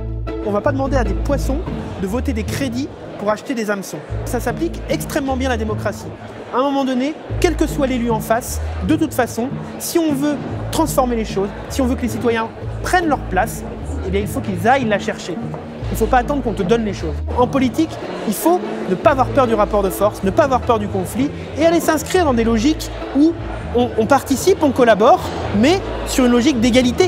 On ne va pas demander à des poissons de voter des crédits pour acheter des hameçons. Ça s'applique extrêmement bien à la démocratie. À un moment donné, quel que soit l'élu en face, de toute façon, si on veut transformer les choses, si on veut que les citoyens prennent leur place, eh bien, il faut qu'ils aillent la chercher. Il ne faut pas attendre qu'on te donne les choses. En politique, il faut ne pas avoir peur du rapport de force, ne pas avoir peur du conflit et aller s'inscrire dans des logiques où on participe, on collabore, mais sur une logique d'égalité.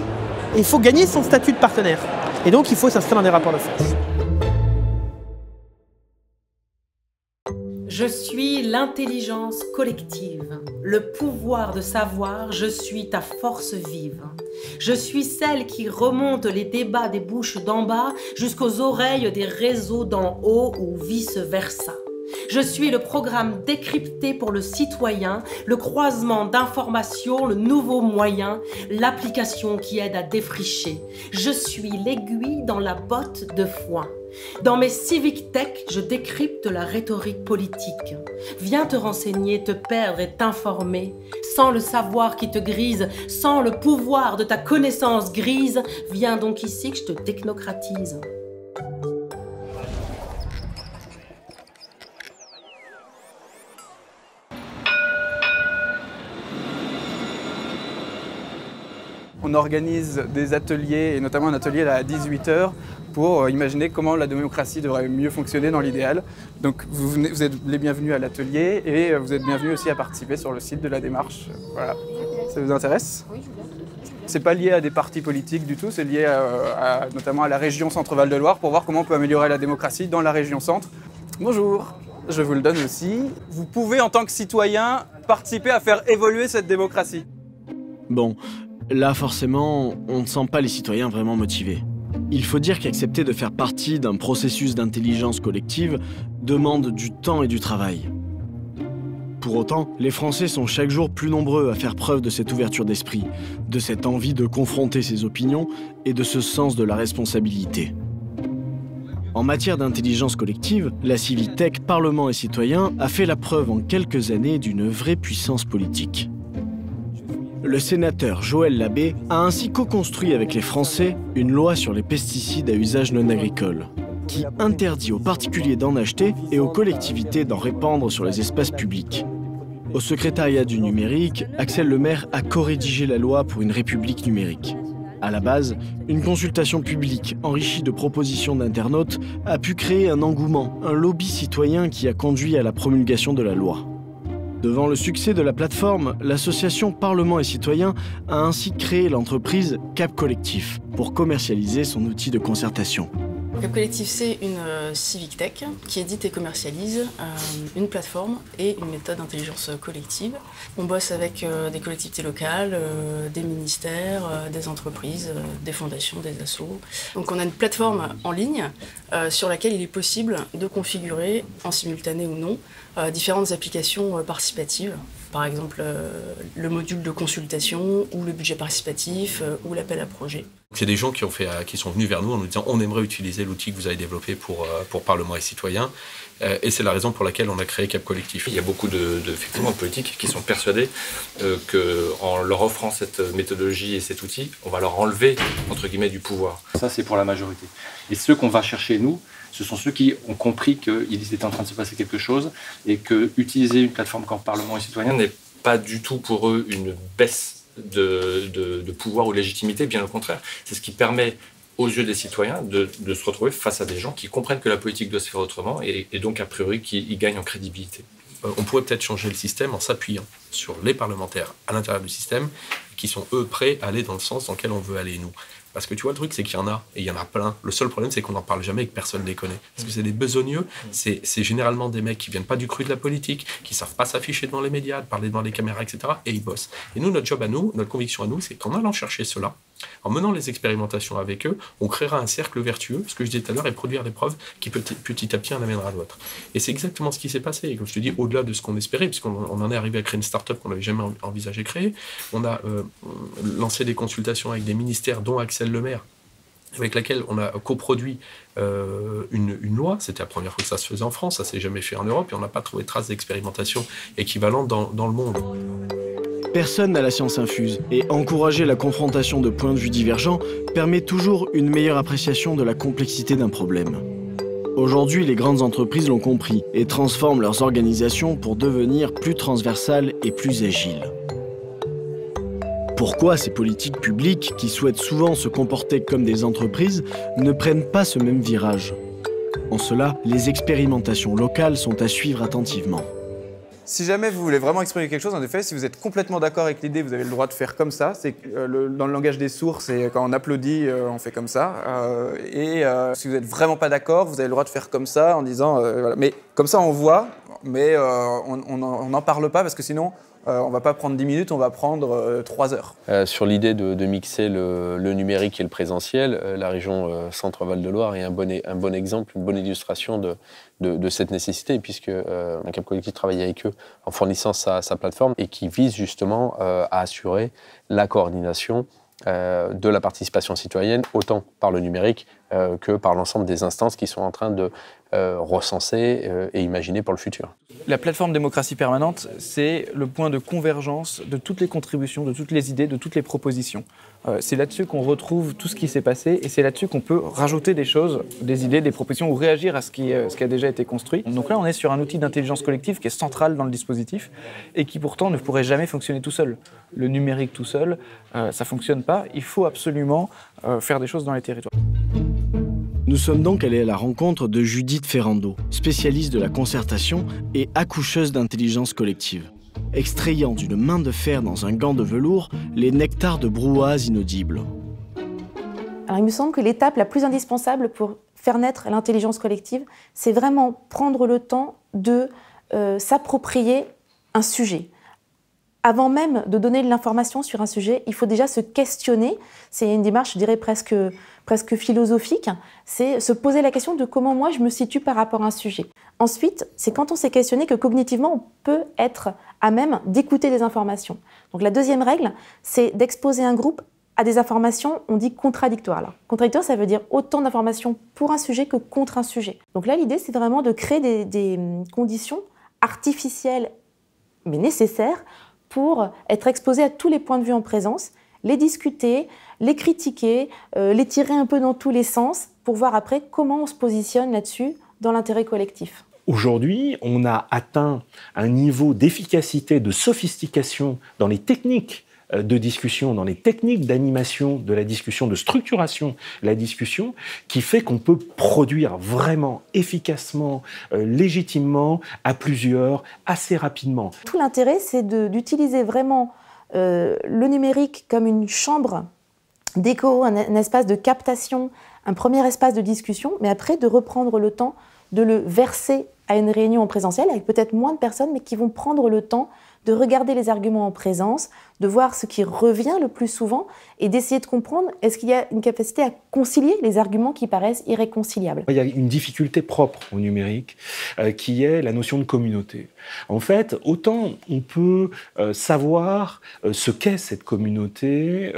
Et il faut gagner son statut de partenaire. Et donc, il faut s'inscrire dans des rapports de force. Je suis l'intelligence collective, le pouvoir de savoir, je suis ta force vive. Je suis celle qui remonte les débats des bouches d'en bas jusqu'aux oreilles des réseaux d'en haut ou vice-versa. Je suis le programme décrypté pour le citoyen, le croisement d'informations, le nouveau moyen, l'application qui aide à défricher. Je suis l'aiguille dans la botte de foin. Dans mes Civic Tech, je décrypte la rhétorique politique. Viens te renseigner, te perdre et t'informer. Sans le savoir qui te grise, sans le pouvoir de ta connaissance grise, viens donc ici que je te technocratise. On organise des ateliers, et notamment un atelier là, à 18h, pour imaginer comment la démocratie devrait mieux fonctionner dans l'idéal. Donc vous êtes les bienvenus à l'atelier et vous êtes bienvenus aussi à participer sur le site de la démarche. Voilà. Ça vous intéresse? Oui, je veux bien. C'est pas lié à des partis politiques du tout, c'est lié notamment à la région Centre-Val de Loire pour voir comment on peut améliorer la démocratie dans la région Centre. Bonjour, je vous le donne aussi. Vous pouvez en tant que citoyen participer à faire évoluer cette démocratie. Bon. Là, forcément, on ne sent pas les citoyens vraiment motivés. Il faut dire qu'accepter de faire partie d'un processus d'intelligence collective demande du temps et du travail. Pour autant, les Français sont chaque jour plus nombreux à faire preuve de cette ouverture d'esprit, de cette envie de confronter ses opinions et de ce sens de la responsabilité. En matière d'intelligence collective, la Civitech Parlement et Citoyens a fait la preuve en quelques années d'une vraie puissance politique. Le sénateur Joël Labbé a ainsi co-construit avec les Français une loi sur les pesticides à usage non agricole, qui interdit aux particuliers d'en acheter et aux collectivités d'en répandre sur les espaces publics. Au secrétariat du numérique, Axel Lemaire a co-rédigé la loi pour une république numérique. À la base, une consultation publique enrichie de propositions d'internautes a pu créer un engouement, un lobby citoyen qui a conduit à la promulgation de la loi. Devant le succès de la plateforme, l'association Parlement et Citoyens a ainsi créé l'entreprise Cap Collectif pour commercialiser son outil de concertation. Cap Collectif, c'est une Civic Tech qui édite et commercialise une plateforme et une méthode d'intelligence collective. On bosse avec des collectivités locales, des ministères, des entreprises, des fondations, des assos. Donc on a une plateforme en ligne sur laquelle il est possible de configurer, en simultané ou non, différentes applications participatives, par exemple le module de consultation ou le budget participatif ou l'appel à projet. C'est des gens qui sont venus vers nous en nous disant on aimerait utiliser l'outil que vous avez développé pour Parlement et Citoyens. Et c'est la raison pour laquelle on a créé Cap Collectif. Il y a beaucoup effectivement, de politiques qui sont persuadés qu'en leur offrant cette méthodologie et cet outil, on va leur enlever, entre guillemets, du pouvoir. Ça, c'est pour la majorité. Et ceux qu'on va chercher, nous, ce sont ceux qui ont compris qu'il était en train de se passer quelque chose et que utiliser une plateforme comme Parlement et Citoyens n'est pas du tout pour eux une baisse de pouvoir ou de légitimité, bien au contraire. C'est ce qui permet aux yeux des citoyens de se retrouver face à des gens qui comprennent que la politique doit se faire autrement et donc a priori qui gagnent en crédibilité. On pourrait peut-être changer le système en s'appuyant sur les parlementaires à l'intérieur du système qui sont eux prêts à aller dans le sens dans lequel on veut aller nous. Parce que tu vois, le truc, c'est qu'il y en a, et il y en a plein. Le seul problème, c'est qu'on n'en parle jamais et que personne ne les connaît. Parce que c'est des besogneux, c'est généralement des mecs qui viennent pas du cru de la politique, qui savent pas s'afficher devant les médias, parler devant les caméras, etc. Et ils bossent. Et nous, notre job à nous, notre conviction à nous, c'est qu'en allant chercher cela, en menant les expérimentations avec eux, on créera un cercle vertueux, ce que je disais tout à l'heure, et produire des preuves qui petit à petit en amènera d'autres. Et c'est exactement ce qui s'est passé. Et comme je te dis, au-delà de ce qu'on espérait, puisqu'on en est arrivé à créer une start-up qu'on n'avait jamais envisagé créer, on a lancé des consultations avec des ministères, dont Axel Lemaire, avec laquelle on a coproduit une loi. C'était la première fois que ça se faisait en France, ça s'est jamais fait en Europe, et on n'a pas trouvé de traces d'expérimentation équivalente dans le monde. Personne n'a la science infuse, et encourager la confrontation de points de vue divergents permet toujours une meilleure appréciation de la complexité d'un problème. Aujourd'hui, les grandes entreprises l'ont compris et transforment leurs organisations pour devenir plus transversales et plus agiles. Pourquoi ces politiques publiques, qui souhaitent souvent se comporter comme des entreprises, ne prennent pas ce même virage? En cela, les expérimentations locales sont à suivre attentivement. Si jamais vous voulez vraiment exprimer quelque chose, en effet, si vous êtes complètement d'accord avec l'idée, vous avez le droit de faire comme ça. C'est dans le langage des sourds, c'est quand on applaudit, on fait comme ça. Si vous n'êtes vraiment pas d'accord, vous avez le droit de faire comme ça en disant... voilà. Mais comme ça, on voit, mais on n'en parle pas parce que sinon... on ne va pas prendre 10 minutes, on va prendre 3 heures. Sur l'idée de mixer le numérique et le présentiel, la région Centre-Val de Loire est un bon exemple, une bonne illustration de cette nécessité, puisque Cap Collectif travaille avec eux en fournissant sa plateforme et qui vise justement à assurer la coordination de la participation citoyenne, autant par le numérique que par l'ensemble des instances qui sont en train de recenser et imaginer pour le futur. La plateforme démocratie permanente, c'est le point de convergence de toutes les contributions, de toutes les idées, de toutes les propositions. C'est là-dessus qu'on retrouve tout ce qui s'est passé et c'est là-dessus qu'on peut rajouter des choses, des idées, des propositions ou réagir à ce qui a déjà été construit. Donc là, on est sur un outil d'intelligence collective qui est central dans le dispositif et qui pourtant ne pourrait jamais fonctionner tout seul. Le numérique tout seul, ça ne fonctionne pas. Il faut absolument faire des choses dans les territoires. Nous sommes donc allés à la rencontre de Judith Ferrando, spécialiste de la concertation et accoucheuse d'intelligence collective, extrayant d'une main de fer dans un gant de velours les nectars de brouhahas inaudibles. Alors, il me semble que l'étape la plus indispensable pour faire naître l'intelligence collective, c'est vraiment prendre le temps de s'approprier un sujet. Avant même de donner de l'information sur un sujet, il faut déjà se questionner. C'est une démarche, je dirais, presque philosophique. C'est se poser la question de comment moi je me situe par rapport à un sujet. Ensuite, c'est quand on s'est questionné que cognitivement, on peut être à même d'écouter des informations. Donc la deuxième règle, c'est d'exposer un groupe à des informations, on dit contradictoires. Là. Contradictoire, ça veut dire autant d'informations pour un sujet que contre un sujet. Donc là, l'idée, c'est vraiment de créer des conditions artificielles, mais nécessaires, pour être exposé à tous les points de vue en présence, les discuter, les critiquer, les tirer un peu dans tous les sens, pour voir après comment on se positionne là-dessus dans l'intérêt collectif. Aujourd'hui, on a atteint un niveau d'efficacité, de sophistication dans les techniques de discussion, dans les techniques d'animation de la discussion, de structuration de la discussion, qui fait qu'on peut produire vraiment efficacement, légitimement, à plusieurs, assez rapidement. Tout l'intérêt, c'est d'utiliser vraiment le numérique comme une chambre d'écho, un espace de captation, un premier espace de discussion, mais après de reprendre le temps de le verser à une réunion en présentiel, avec peut-être moins de personnes, mais qui vont prendre le temps de regarder les arguments en présence, de voir ce qui revient le plus souvent et d'essayer de comprendre est-ce qu'il y a une capacité à concilier les arguments qui paraissent irréconciliables. Il y a une difficulté propre au numérique qui est la notion de communauté. En fait, autant on peut savoir ce qu'est cette communauté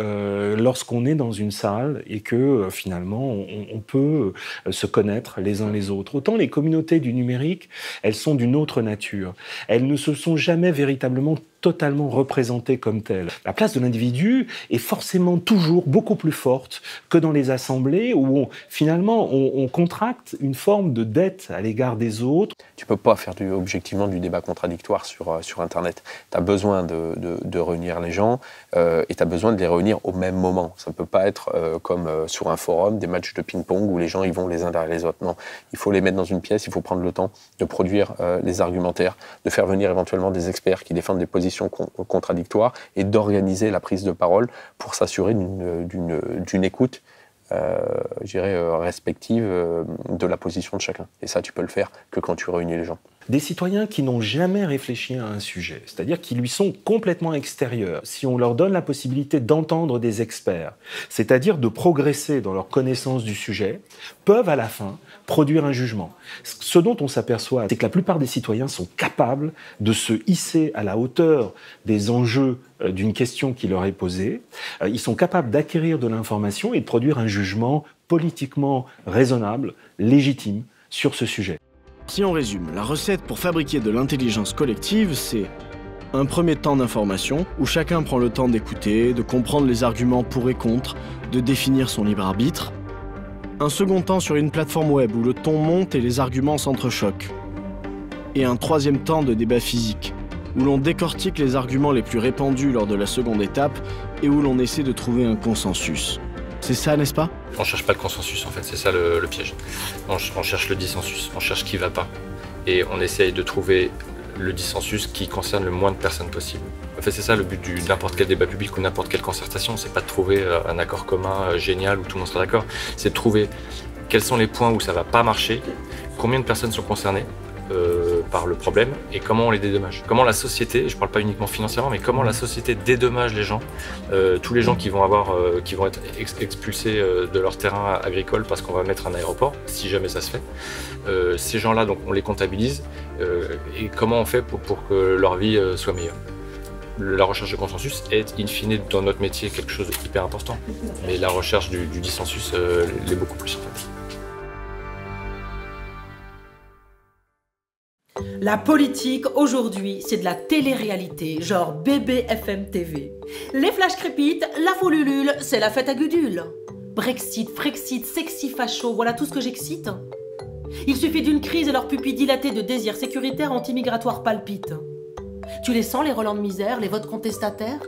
lorsqu'on est dans une salle et que finalement on peut se connaître les uns les autres. Autant les communautés du numérique, elles sont d'une autre nature. Elles ne se sont jamais véritablement totalement représentées comme telles. La place de l'individu est forcément toujours beaucoup plus forte que dans les assemblées où finalement on contracte une forme de dette à l'égard des autres. Tu ne peux pas faire objectivement du débat contradictoire sur Internet. Tu as besoin de réunir les gens et tu as besoin de les réunir au même moment. Ça ne peut pas être comme sur un forum, des matchs de ping-pong où les gens ils vont les uns derrière les autres. Non, il faut les mettre dans une pièce, il faut prendre le temps de produire les argumentaires, de faire venir éventuellement des experts qui défendent des positions contradictoires et d'organiser la prise de parole pour s'assurer d'une écoute respective de la position de chacun. Et ça, tu peux le faire que quand tu réunis les gens. Des citoyens qui n'ont jamais réfléchi à un sujet, c'est-à-dire qui lui sont complètement extérieurs. Si on leur donne la possibilité d'entendre des experts, c'est-à-dire de progresser dans leur connaissance du sujet, peuvent à la fin produire un jugement. Ce dont on s'aperçoit, c'est que la plupart des citoyens sont capables de se hisser à la hauteur des enjeux d'une question qui leur est posée. Ils sont capables d'acquérir de l'information et de produire un jugement politiquement raisonnable, légitime sur ce sujet. Si on résume, la recette pour fabriquer de l'intelligence collective, c'est un premier temps d'information, où chacun prend le temps d'écouter, de comprendre les arguments pour et contre, de définir son libre arbitre. Un second temps sur une plateforme web, où le ton monte et les arguments s'entrechoquent. Et un troisième temps de débat physique, où l'on décortique les arguments les plus répandus lors de la seconde étape, et où l'on essaie de trouver un consensus. C'est ça, n'est-ce pas? On cherche pas le consensus, en fait, c'est ça le piège. On cherche le dissensus, on cherche ce qui va pas. Et on essaye de trouver le dissensus qui concerne le moins de personnes possible. En fait, c'est ça le but de n'importe quel débat public ou n'importe quelle concertation, c'est pas de trouver un accord commun génial où tout le monde sera d'accord, c'est de trouver quels sont les points où ça va pas marcher, combien de personnes sont concernées par le problème et comment on les dédommage. Comment la société, je parle pas uniquement financièrement, mais comment la société dédommage les gens, tous les gens qui vont être expulsés de leur terrain agricole parce qu'on va mettre un aéroport, si jamais ça se fait. Ces gens-là, donc on les comptabilise et comment on fait pour que leur vie soit meilleure. La recherche de consensus est, in fine, dans notre métier, quelque chose d'hyper important. Mais la recherche du dissensus l'est beaucoup plus, en fait. La politique, aujourd'hui, c'est de la télé-réalité, genre BBFM TV. Les flashs crépitent, la folulule, c'est la fête à Gudule. Brexit, Frexit, sexy facho, voilà tout ce que j'excite. Il suffit d'une crise et leur pupille dilatée de désir sécuritaire anti-migratoire palpite. Tu les sens, les relents de misère, les votes contestataires?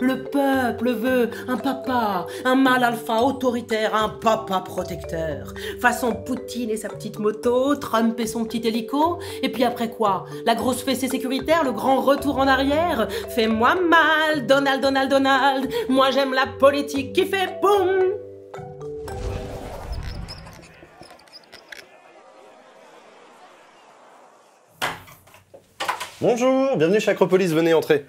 Le peuple veut un papa, un mâle alpha autoritaire, un papa protecteur. Façon Poutine et sa petite moto, Trump et son petit hélico. Et puis après quoi? La grosse fessée sécuritaire, le grand retour en arrière. Fais-moi mal, Donald, Donald, Donald. Moi j'aime la politique qui fait boum. Bonjour, bienvenue chez Acropolis, venez entrer.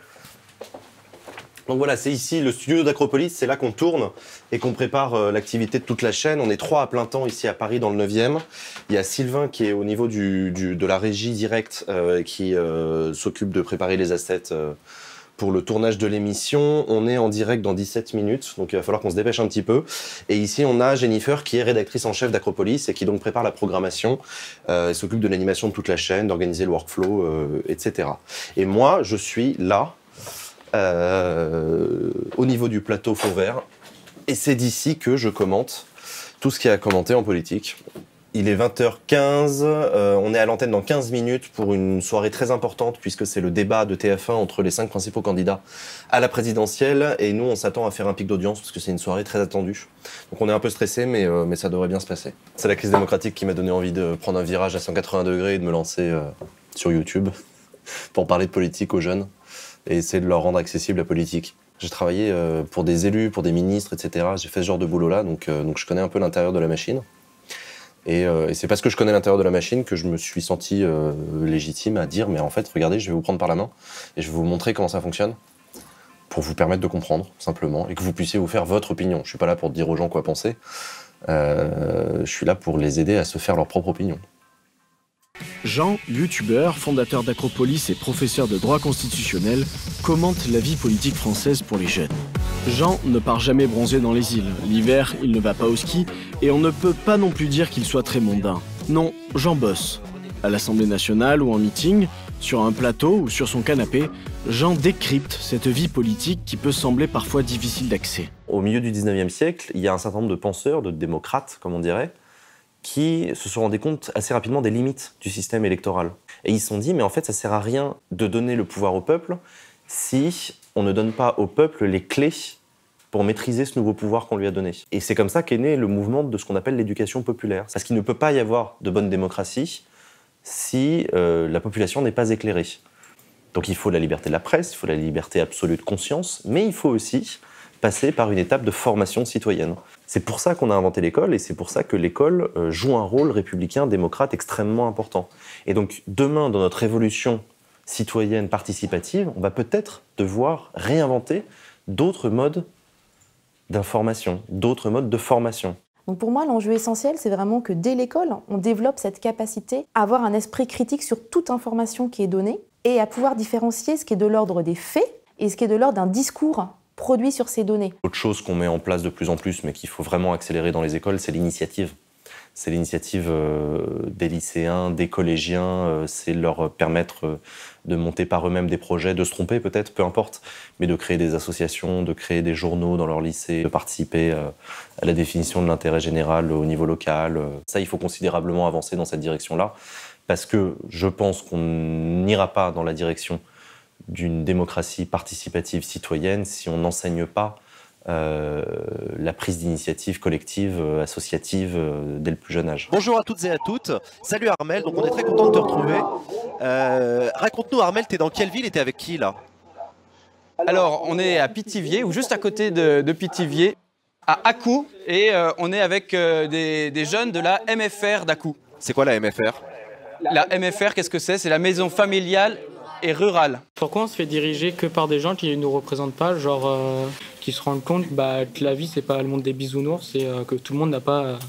Donc voilà, c'est ici le studio d'Acropolis, c'est là qu'on tourne et qu'on prépare l'activité de toute la chaîne. On est 3 à plein temps ici à Paris dans le 9e. Il y a Sylvain qui est au niveau de la régie directe qui s'occupe de préparer les assets pour le tournage de l'émission. On est en direct dans 17 minutes, donc il va falloir qu'on se dépêche un petit peu. Et ici, on a Jennifer qui est rédactrice en chef d'Acropolis et qui donc prépare la programmation, s'occupe de l'animation de toute la chaîne, d'organiser le workflow, etc. Et moi, je suis là, au niveau du plateau fond vert, et c'est d'ici que je commente tout ce qu'il y a à commenter en politique. Il est 20h15, on est à l'antenne dans 15 minutes pour une soirée très importante puisque c'est le débat de TF1 entre les 5 principaux candidats à la présidentielle et nous on s'attend à faire un pic d'audience parce que c'est une soirée très attendue. Donc on est un peu stressé mais ça devrait bien se passer. C'est la crise démocratique qui m'a donné envie de prendre un virage à 180 degrés et de me lancer sur YouTube pour parler de politique aux jeunes et essayer de leur rendre accessible la politique. J'ai travaillé pour des élus, pour des ministres, etc. J'ai fait ce genre de boulot-là, donc je connais un peu l'intérieur de la machine. Et c'est parce que je connais l'intérieur de la machine que je me suis senti légitime à dire, mais en fait, regardez, je vais vous prendre par la main et je vais vous montrer comment ça fonctionne pour vous permettre de comprendre, simplement, et que vous puissiez vous faire votre opinion. Je ne suis pas là pour dire aux gens quoi penser, je suis là pour les aider à se faire leur propre opinion. Jean, youtubeur, fondateur d'Acropolis et professeur de droit constitutionnel, commente la vie politique française pour les jeunes. Jean ne part jamais bronzer dans les îles. L'hiver, il ne va pas au ski et on ne peut pas non plus dire qu'il soit très mondain. Non, Jean bosse. À l'Assemblée nationale ou en meeting, sur un plateau ou sur son canapé, Jean décrypte cette vie politique qui peut sembler parfois difficile d'accès. Au milieu du 19e siècle, il y a un certain nombre de penseurs, de démocrates, comme on dirait, qui se sont rendus compte assez rapidement des limites du système électoral. Et ils se sont dit, mais en fait, ça sert à rien de donner le pouvoir au peuple si on ne donne pas au peuple les clés pour maîtriser ce nouveau pouvoir qu'on lui a donné. Et c'est comme ça qu'est né le mouvement de ce qu'on appelle l'éducation populaire. Parce qu'il ne peut pas y avoir de bonne démocratie si la population n'est pas éclairée. Donc il faut la liberté de la presse, il faut la liberté absolue de conscience, mais il faut aussi passer par une étape de formation citoyenne. C'est pour ça qu'on a inventé l'école et c'est pour ça que l'école joue un rôle républicain, démocrate extrêmement important. Et donc demain, dans notre révolution citoyenne participative, on va peut-être devoir réinventer d'autres modes d'information, d'autres modes de formation. Donc pour moi, l'enjeu essentiel, c'est vraiment que dès l'école, on développe cette capacité à avoir un esprit critique sur toute information qui est donnée et à pouvoir différencier ce qui est de l'ordre des faits et ce qui est de l'ordre d'un discours produit sur ces données. Autre chose qu'on met en place de plus en plus, mais qu'il faut vraiment accélérer dans les écoles, c'est l'initiative. C'est l'initiative des lycéens, des collégiens, c'est leur permettre de monter par eux-mêmes des projets, de se tromper peut-être, peu importe, mais de créer des associations, de créer des journaux dans leur lycée, de participer à la définition de l'intérêt général au niveau local. Ça, il faut considérablement avancer dans cette direction-là, parce que je pense qu'on n'ira pas dans la direction d'une démocratie participative citoyenne si on n'enseigne pas la prise d'initiative collective, associative dès le plus jeune âge. Bonjour à toutes et à toutes. Salut Armel, donc on est très content de te retrouver. Raconte-nous Armel, t'es dans quelle ville et t'es avec qui là? Alors, on est à Pithiviers, ou juste à côté de Pithiviers, à Accou, et on est avec des jeunes de la MFR d'Accou. C'est quoi la MFR? La MFR, qu'est-ce que c'est? C'est la maison familiale et rurale. Pourquoi on se fait diriger que par des gens qui ne nous représentent pas, genre qui se rendent compte que la vie, c'est pas le monde des bisounours, et que tout le monde n'a pas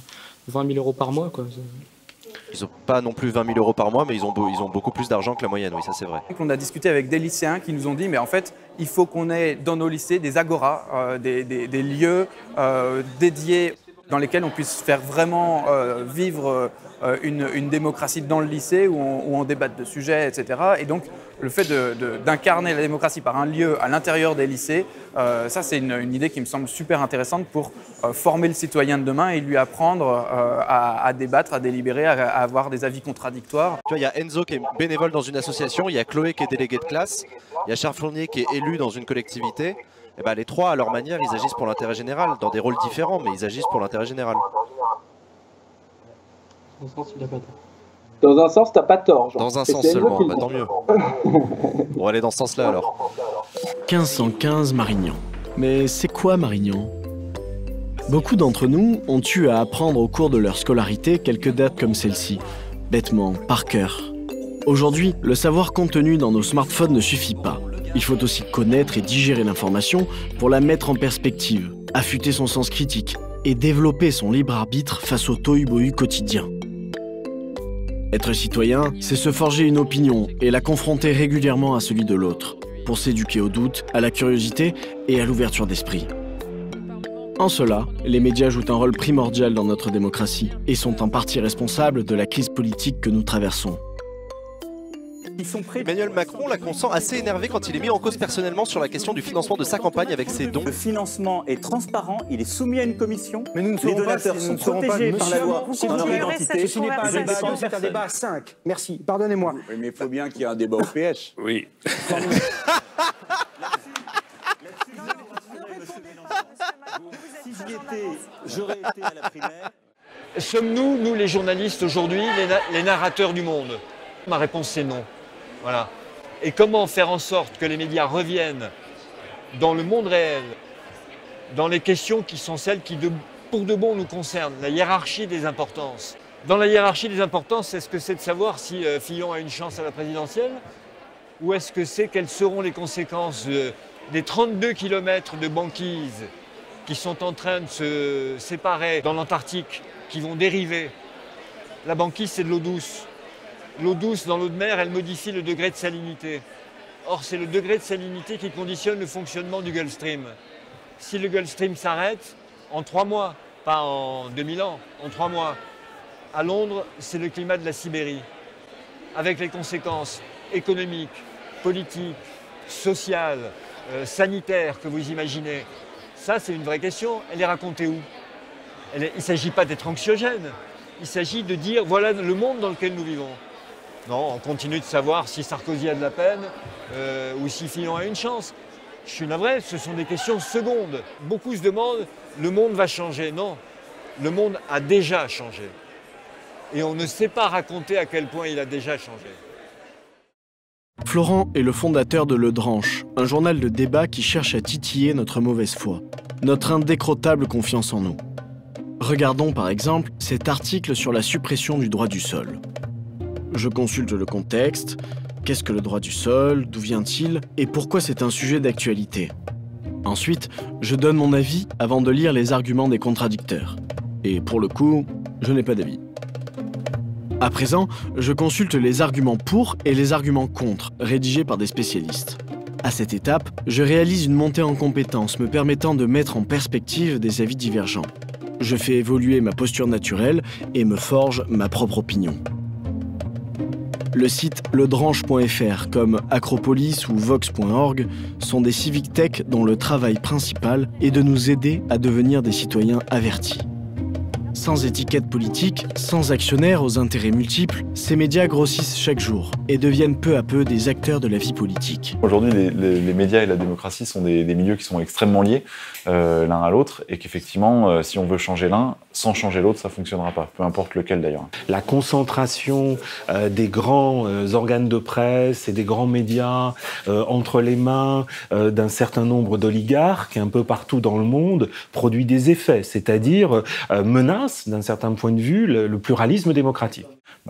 20 000 euros par mois, quoi. Ils n'ont pas non plus 20 000 euros par mois, mais ils ont beaucoup plus d'argent que la moyenne, oui, ça c'est vrai. On a discuté avec des lycéens qui nous ont dit, mais en fait, il faut qu'on ait dans nos lycées des agoras, des lieux dédiés dans lesquels on puisse faire vraiment vivre une démocratie dans le lycée où on débatte de sujets, etc. Et donc, le fait d'incarner la démocratie par un lieu à l'intérieur des lycées, ça, c'est une idée qui me semble super intéressante pour former le citoyen de demain et lui apprendre à débattre, à délibérer, à avoir des avis contradictoires. Tu vois, il y a Enzo qui est bénévole dans une association, il y a Chloé qui est déléguée de classe, il y a Charles Fournier qui est élu dans une collectivité. Et ben, les trois, à leur manière, ils agissent pour l'intérêt général, dans des rôles différents, mais ils agissent pour l'intérêt général. Dans un sens, t'as pas tort. Genre. Dans un sens seulement, bah, tant mieux. On va aller dans ce sens-là alors. 1515 Marignan. Mais c'est quoi Marignan? Beaucoup d'entre nous ont eu à apprendre au cours de leur scolarité quelques dates comme celle-ci, bêtement, par cœur. Aujourd'hui, le savoir contenu dans nos smartphones ne suffit pas. Il faut aussi connaître et digérer l'information pour la mettre en perspective, affûter son sens critique et développer son libre arbitre face au tohu-bohu quotidien. Être citoyen, c'est se forger une opinion et la confronter régulièrement à celui de l'autre, pour s'éduquer au doute, à la curiosité et à l'ouverture d'esprit. En cela, les médias jouent un rôle primordial dans notre démocratie et sont en partie responsables de la crise politique que nous traversons. Emmanuel Macron, là, qu'on sent assez énervé quand il est mis en cause personnellement sur la question du financement de sa campagne avec ses dons. Le financement est transparent, il est soumis à une commission. Mais nous ne les donateurs sont protégés par la loi dans leur identité. Ce n'est pas un débat, c'est un débat à 5. Merci, pardonnez-moi. Oui, mais il faut bien qu'il y ait un débat au PS. Oui. Si j'y étais, j'aurais été à la primaire. Sommes-nous, nous les journalistes aujourd'hui, les narrateurs du monde? Ma réponse c'est non. Voilà. Et comment faire en sorte que les médias reviennent dans le monde réel, dans les questions qui sont celles qui, pour de bon, nous concernent, la hiérarchie des importances. Dans la hiérarchie des importances, est-ce que c'est de savoir si Fillon a une chance à la présidentielle? Ou est-ce que c'est quelles seront les conséquences des 32 km de banquise qui sont en train de se séparer dans l'Antarctique, qui vont dériver? La banquise, c'est de l'eau douce. L'eau douce dans l'eau de mer, elle modifie le degré de salinité. Or, c'est le degré de salinité qui conditionne le fonctionnement du Gulf Stream. Si le Gulf Stream s'arrête, en 3 mois, pas en 2000 ans, en 3 mois, à Londres, c'est le climat de la Sibérie, avec les conséquences économiques, politiques, sociales, sanitaires que vous imaginez. Ça, c'est une vraie question. Elle est racontée où? Il ne s'agit pas d'être anxiogène. Il s'agit de dire, voilà le monde dans lequel nous vivons. Non, on continue de savoir si Sarkozy a de la peine ou si Fillon a une chance. Je suis navré, ce sont des questions secondes. Beaucoup se demandent, le monde va changer. Non, le monde a déjà changé. Et on ne sait pas raconter à quel point il a déjà changé. Florent est le fondateur de Le Dranche, un journal de débat qui cherche à titiller notre mauvaise foi, notre indécrottable confiance en nous. Regardons par exemple cet article sur la suppression du droit du sol. Je consulte le contexte, qu'est-ce que le droit du sol, d'où vient-il et pourquoi c'est un sujet d'actualité. Ensuite, je donne mon avis avant de lire les arguments des contradicteurs. Et pour le coup, je n'ai pas d'avis. À présent, je consulte les arguments pour et les arguments contre, rédigés par des spécialistes. À cette étape, je réalise une montée en compétences me permettant de mettre en perspective des avis divergents. Je fais évoluer ma posture naturelle et me forge ma propre opinion. Le site ledranche.fr comme Acropolis ou Vox.org sont des civic tech dont le travail principal est de nous aider à devenir des citoyens avertis. Sans étiquette politique, sans actionnaires aux intérêts multiples, ces médias grossissent chaque jour et deviennent peu à peu des acteurs de la vie politique. Aujourd'hui, les médias et la démocratie sont des milieux qui sont extrêmement liés l'un à l'autre et qu'effectivement, si on veut changer l'un, sans changer l'autre, ça ne fonctionnera pas, peu importe lequel d'ailleurs. La concentration des grands organes de presse et des grands médias entre les mains d'un certain nombre d'oligarques un peu partout dans le monde produit des effets, c'est-à-dire menace d'un certain point de vue le pluralisme démocratique.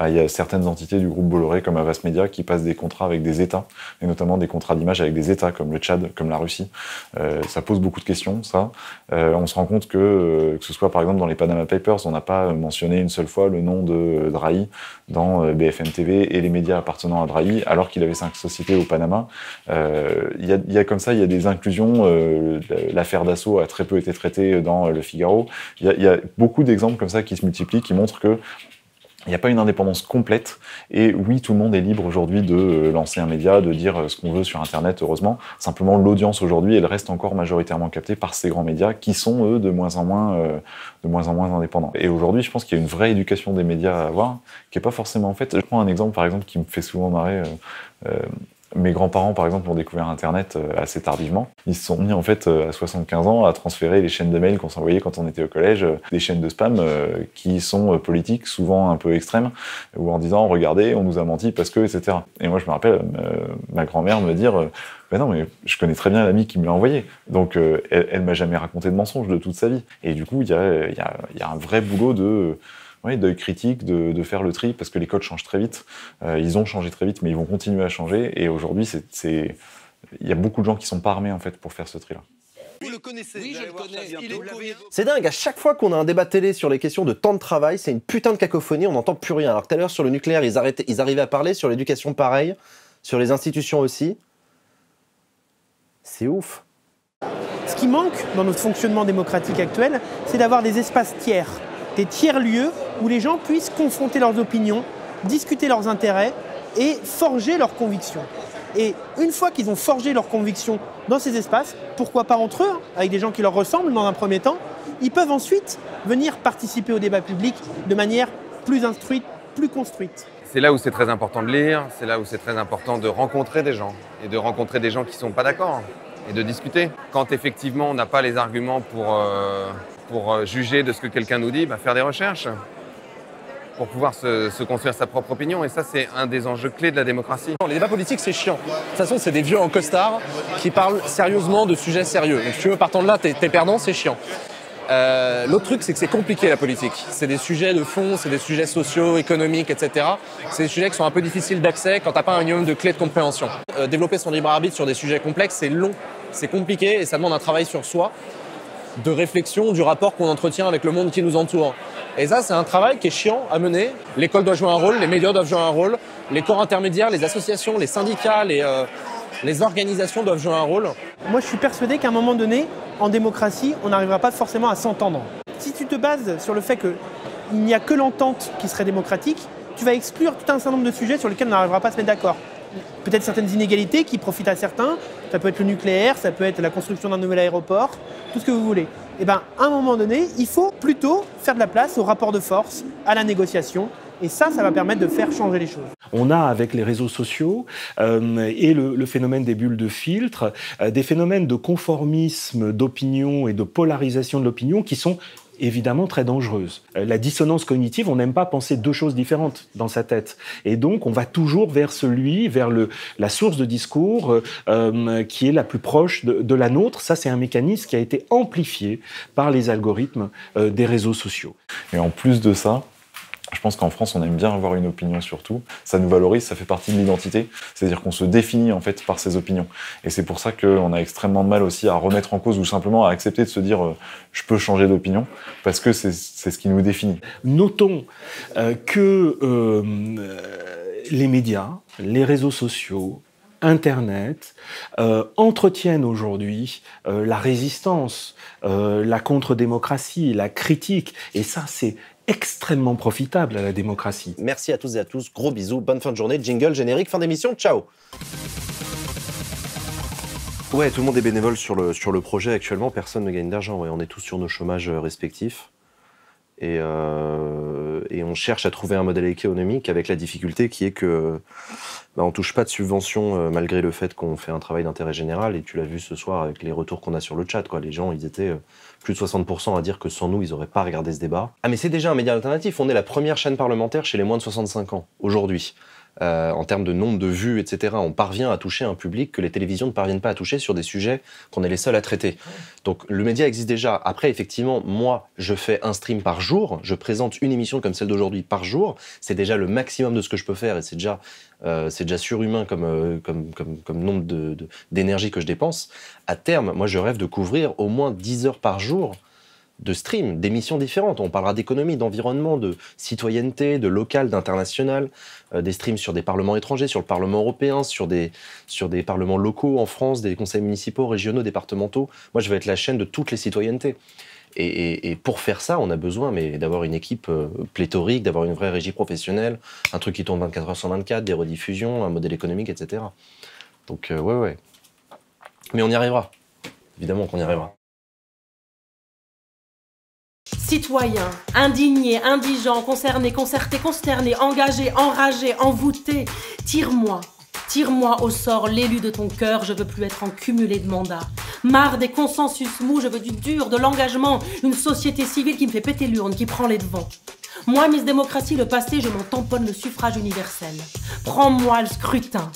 Il y a certaines entités du groupe Bolloré, comme Havas Media, qui passent des contrats avec des États, et notamment des contrats d'image avec des États comme le Tchad, comme la Russie. Ça pose beaucoup de questions, ça. On se rend compte que ce soit par exemple dans les Panama Papers, on n'a pas mentionné une seule fois le nom de Drahi dans BFM TV et les médias appartenant à Drahi, alors qu'il avait 5 sociétés au Panama. Il y a comme ça, il y a des inclusions. L'affaire Dassault a très peu été traitée dans Le Figaro. Il y a beaucoup d'exemples comme ça qui se multiplient, qui montrent que il n'y a pas une indépendance complète, et oui, tout le monde est libre aujourd'hui de lancer un média, de dire ce qu'on veut sur Internet, heureusement. Simplement, l'audience aujourd'hui, elle reste encore majoritairement captée par ces grands médias qui sont, eux, de moins en moins indépendants. Et aujourd'hui, je pense qu'il y a une vraie éducation des médias à avoir, qui n'est pas forcément faite. Je prends un exemple, par exemple, qui me fait souvent marrer. Mes grands-parents, par exemple, ont découvert Internet assez tardivement. Ils se sont mis, en fait, à 75 ans, à transférer les chaînes de mails qu'on s'envoyait quand on était au collège, des chaînes de spam qui sont politiques, souvent un peu extrêmes, ou en disant « Regardez, on nous a menti parce que… » etc. Et moi, je me rappelle ma grand-mère me dire « non, mais je connais très bien l'ami qui me l'a envoyé. » Donc, elle m'a jamais raconté de mensonges de toute sa vie. Et du coup, il y a un vrai boulot d'œil critique, de faire le tri, parce que les codes changent très vite. Ils ont changé très vite, mais ils vont continuer à changer. Et aujourd'hui, il y a beaucoup de gens qui sont pas armés en fait pour faire ce tri-là. Vous le connaissez? Oui, je le connais. C'est dingue, à chaque fois qu'on a un débat télé sur les questions de temps de travail, c'est une putain de cacophonie, on n'entend plus rien. Alors tout à l'heure, sur le nucléaire, ils arrivaient à parler, sur l'éducation pareil, sur les institutions aussi. C'est ouf. Ce qui manque dans notre fonctionnement démocratique actuel, c'est d'avoir des espaces tiers, des tiers-lieux où les gens puissent confronter leurs opinions, discuter leurs intérêts et forger leurs convictions. Et une fois qu'ils ont forgé leurs convictions dans ces espaces, pourquoi pas entre eux, avec des gens qui leur ressemblent dans un premier temps, ils peuvent ensuite venir participer au débat public de manière plus instruite, plus construite. C'est là où c'est très important de lire, c'est là où c'est très important de rencontrer des gens, et de rencontrer des gens qui ne sont pas d'accord, et de discuter. Quand effectivement on n'a pas les arguments pour juger de ce que quelqu'un nous dit, faire des recherches pour pouvoir se construire sa propre opinion. Et ça, c'est un des enjeux clés de la démocratie. Les débats politiques, c'est chiant. De toute façon, c'est des vieux en costard qui parlent sérieusement de sujets sérieux. Donc, si tu veux, partant de là, t'es perdant, c'est chiant. L'autre truc, c'est que c'est compliqué la politique. C'est des sujets de fond, c'est des sujets sociaux, économiques, etc. C'est des sujets qui sont un peu difficiles d'accès quand t'as pas un minimum de clés de compréhension. Développer son libre arbitre sur des sujets complexes, c'est long, c'est compliqué et ça demande un travail sur soi, de réflexion, du rapport qu'on entretient avec le monde qui nous entoure. Et ça, c'est un travail qui est chiant à mener. L'école doit jouer un rôle, les médias doivent jouer un rôle, les corps intermédiaires, les associations, les syndicats, les organisations doivent jouer un rôle. Moi, je suis persuadé qu'à un moment donné, en démocratie, on n'arrivera pas forcément à s'entendre. Si tu te bases sur le fait qu'il n'y a que l'entente qui serait démocratique, tu vas exclure tout un certain nombre de sujets sur lesquels on n'arrivera pas à se mettre d'accord. Peut-être certaines inégalités qui profitent à certains, ça peut être le nucléaire, ça peut être la construction d'un nouvel aéroport, tout ce que vous voulez. Et bien, à un moment donné, il faut plutôt faire de la place au rapport de force, à la négociation, et ça va permettre de faire changer les choses. On a, avec les réseaux sociaux et le phénomène des bulles de filtre, des phénomènes de conformisme d'opinion et de polarisation de l'opinion qui sont évidemment très dangereuses. La dissonance cognitive, on n'aime pas penser deux choses différentes dans sa tête. Et donc, on va toujours vers la source de discours qui est la plus proche de la nôtre. Ça, c'est un mécanisme qui a été amplifié par les algorithmes des réseaux sociaux. Et en plus de ça, je pense qu'en France, on aime bien avoir une opinion sur tout. Ça nous valorise, ça fait partie de l'identité. C'est-à-dire qu'on se définit en fait par ses opinions. Et c'est pour ça qu'on a extrêmement de mal aussi à remettre en cause ou simplement à accepter de se dire je peux changer d'opinion parce que c'est ce qui nous définit. Notons que les médias, les réseaux sociaux, Internet entretiennent aujourd'hui la résistance, la contre-démocratie, la critique. Et ça, c'est extrêmement profitable à la démocratie. Merci à tous et à tous, gros bisous, bonne fin de journée, jingle, générique, fin d'émission, ciao. Ouais, tout le monde est bénévole sur le projet actuellement, personne ne gagne d'argent, ouais, on est tous sur nos chômages respectifs. Et on cherche à trouver un modèle économique avec la difficulté qui est que on touche pas de subventions malgré le fait qu'on fait un travail d'intérêt général. Et tu l'as vu ce soir avec les retours qu'on a sur le chat, quoi. Les gens, ils étaient plus de 60% à dire que sans nous, ils n'auraient pas regardé ce débat. Ah mais c'est déjà un média alternatif. On est la première chaîne parlementaire chez les moins de 65 ans aujourd'hui. En termes de nombre de vues, etc. On parvient à toucher un public que les télévisions ne parviennent pas à toucher sur des sujets qu'on est les seuls à traiter. Donc le média existe déjà. Après, effectivement, moi, je fais un stream par jour, je présente une émission comme celle d'aujourd'hui par jour. C'est déjà le maximum de ce que je peux faire et c'est déjà surhumain comme nombre d'énergie que je dépense. À terme, moi, je rêve de couvrir au moins 10 heures par jour de stream, d'émissions différentes. On parlera d'économie, d'environnement, de citoyenneté, de local, d'international, des streams sur des parlements étrangers, sur le Parlement européen, sur des parlements locaux en France, des conseils municipaux, régionaux, départementaux. Moi, je vais être la chaîne de toutes les citoyennetés. Et pour faire ça, on a besoin d'avoir une équipe pléthorique, d'avoir une vraie régie professionnelle, un truc qui tourne 24 heures sur 24, des rediffusions, un modèle économique, etc. Donc, ouais. Mais on y arrivera. Évidemment qu'on y arrivera. Citoyens, indignés, indigents, concernés, concertés, consternés, engagés, enragés, envoûtés, tire-moi au sort l'élu de ton cœur, je veux plus être en cumulé de mandats. Marre des consensus mous, je veux du dur, de l'engagement, une société civile qui me fait péter l'urne, qui prend les devants. Moi, Miss Démocratie, le passé, je m'en tamponne le suffrage universel. Prends-moi le scrutin.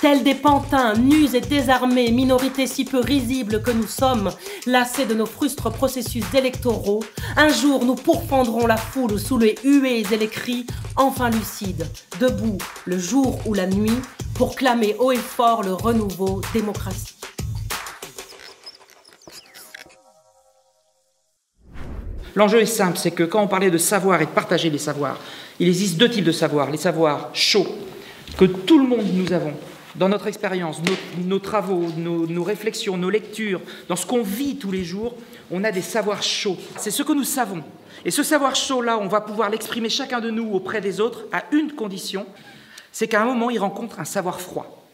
Tels des pantins, nus et désarmés, minorité si peu risible que nous sommes, lassés de nos frustres processus électoraux, un jour nous pourfendrons la foule sous les huées et les cris, enfin lucides, debout le jour ou la nuit, pour clamer haut et fort le renouveau démocratie. L'enjeu est simple, c'est que quand on parlait de savoir et de partager les savoirs, il existe deux types de savoirs. Les savoirs chauds, que tout le monde nous avons, dans notre expérience, nos travaux, nos réflexions, nos lectures, dans ce qu'on vit tous les jours, on a des savoirs chauds. C'est ce que nous savons. Et ce savoir chaud-là, on va pouvoir l'exprimer chacun de nous auprès des autres à une condition, c'est qu'à un moment, il rencontre un savoir froid.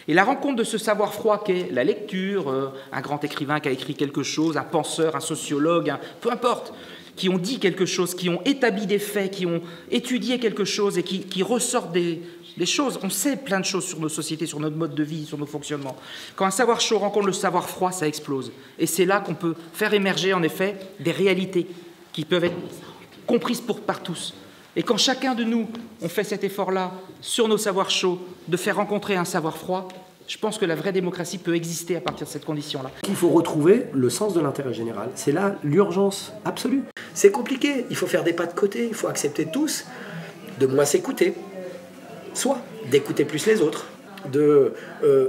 Et la rencontre de ce savoir froid qu'est la lecture, un grand écrivain qui a écrit quelque chose, un penseur, un sociologue, peu importe, qui ont dit quelque chose, qui ont établi des faits, qui ont étudié quelque chose et qui ressortent des choses. On sait plein de choses sur nos sociétés, sur notre mode de vie, sur nos fonctionnements. Quand un savoir chaud rencontre le savoir froid, ça explose. Et c'est là qu'on peut faire émerger, en effet, des réalités qui peuvent être comprises par tous. Et quand chacun de nous, on fait cet effort-là sur nos savoirs chauds, de faire rencontrer un savoir froid, Je pense que la vraie démocratie peut exister à partir de cette condition-là. Il faut retrouver le sens de l'intérêt général. C'est là l'urgence absolue. C'est compliqué, il faut faire des pas de côté, il faut accepter tous de moins s'écouter, soit d'écouter plus les autres, de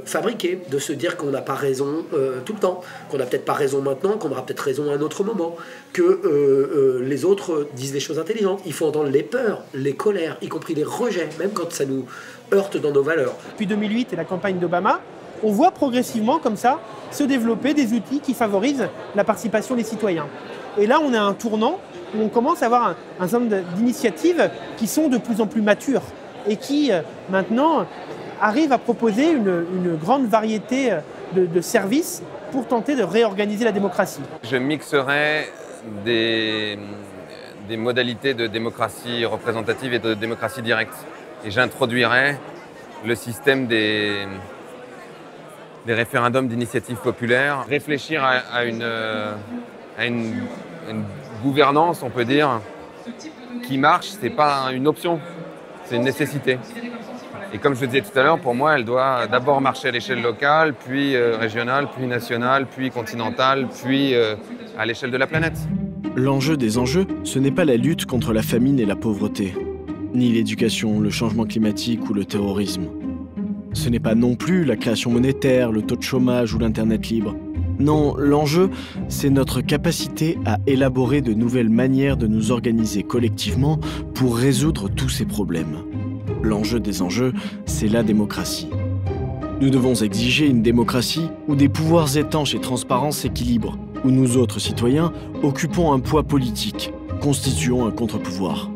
fabriquer, de se dire qu'on n'a pas raison tout le temps, qu'on n'a peut-être pas raison maintenant, qu'on aura peut-être raison à un autre moment, que les autres disent des choses intelligentes. Il faut entendre les peurs, les colères, y compris les rejets, même quand ça nous heurte dans nos valeurs. Depuis 2008 et la campagne d'Obama, on voit progressivement comme ça se développer des outils qui favorisent la participation des citoyens. Et là, on est à un tournant où on commence à avoir un certain nombre d'initiatives qui sont de plus en plus matures et qui, maintenant, arrivent à proposer une grande variété de services pour tenter de réorganiser la démocratie. Je mixerai des modalités de démocratie représentative et de démocratie directe. Et j'introduirai le système des référendums d'initiative populaire. Réfléchir à une gouvernance, on peut dire, qui marche, ce n'est pas une option, c'est une nécessité. Et comme je le disais tout à l'heure, pour moi, elle doit d'abord marcher à l'échelle locale, puis régionale, puis nationale, puis continentale, puis à l'échelle de la planète. L'enjeu des enjeux, ce n'est pas la lutte contre la famine et la pauvreté, ni l'éducation, le changement climatique ou le terrorisme. Ce n'est pas non plus la création monétaire, le taux de chômage ou l'Internet libre. Non, l'enjeu, c'est notre capacité à élaborer de nouvelles manières de nous organiser collectivement pour résoudre tous ces problèmes. L'enjeu des enjeux, c'est la démocratie. Nous devons exiger une démocratie où des pouvoirs étanches et transparents s'équilibrent, où nous autres citoyens occupons un poids politique, constituons un contre-pouvoir.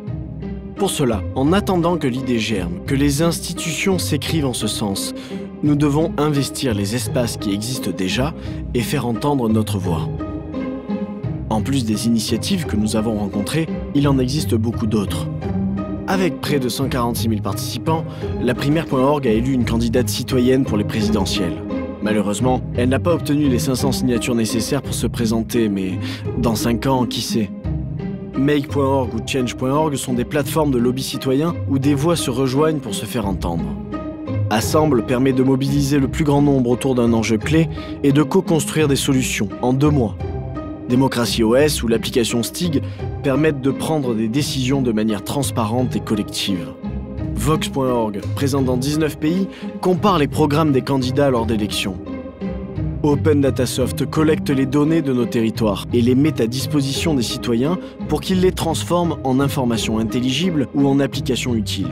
Pour cela, en attendant que l'idée germe, que les institutions s'écrivent en ce sens, nous devons investir les espaces qui existent déjà et faire entendre notre voix. En plus des initiatives que nous avons rencontrées, il en existe beaucoup d'autres. Avec près de 146 000 participants, la primaire.org a élu une candidate citoyenne pour les présidentielles. Malheureusement, elle n'a pas obtenu les 500 signatures nécessaires pour se présenter, mais dans 5 ans, qui sait ? Make.org ou Change.org sont des plateformes de lobby citoyen où des voix se rejoignent pour se faire entendre. Assemble permet de mobiliser le plus grand nombre autour d'un enjeu clé et de co-construire des solutions en 2 mois. Démocratie OS ou l'application Stig permettent de prendre des décisions de manière transparente et collective. Vox.org, présent dans 19 pays, compare les programmes des candidats lors d'élections. Open Datasoft collecte les données de nos territoires et les met à disposition des citoyens pour qu'ils les transforment en informations intelligibles ou en applications utiles.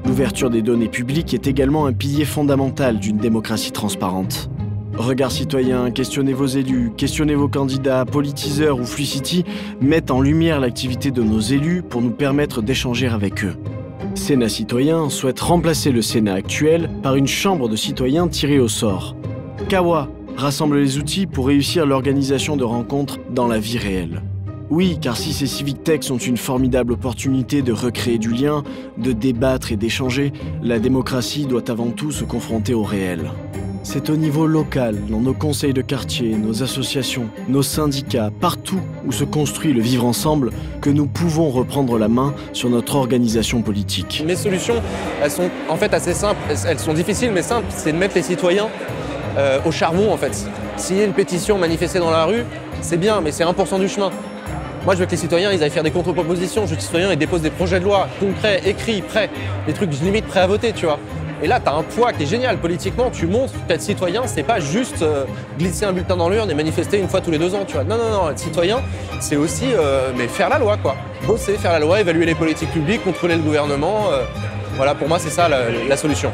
L'ouverture des données publiques est également un pilier fondamental d'une démocratie transparente. Regard citoyen, questionnez vos élus, questionnez vos candidats, politiseurs ou Flucity mettent en lumière l'activité de nos élus pour nous permettre d'échanger avec eux. Sénat citoyen souhaite remplacer le Sénat actuel par une chambre de citoyens tirée au sort. Kawa rassemble les outils pour réussir l'organisation de rencontres dans la vie réelle. Oui, car si ces civic techs sont une formidable opportunité de recréer du lien, de débattre et d'échanger, la démocratie doit avant tout se confronter au réel. C'est au niveau local, dans nos conseils de quartier, nos associations, nos syndicats, partout où se construit le vivre ensemble, que nous pouvons reprendre la main sur notre organisation politique. Mes solutions, elles sont en fait assez simples. Elles sont difficiles mais simples. C'est de mettre les citoyens au charbon en fait. Signer une pétition, manifester dans la rue, c'est bien, mais c'est 1% du chemin. Moi, je veux que les citoyens, ils aillent faire des contre-propositions. Je veux que les citoyens, ils déposent des projets de loi concrets, écrits, prêts, des trucs limite prêts à voter, tu vois. Et là, tu as un poids qui est génial. Politiquement, tu montres qu'être citoyen, c'est pas juste glisser un bulletin dans l'urne et manifester une fois tous les 2 ans, tu vois. Non, non, non, être citoyen, c'est aussi mais faire la loi, quoi. Bosser, faire la loi, évaluer les politiques publiques, contrôler le gouvernement. Voilà, pour moi, c'est ça la solution.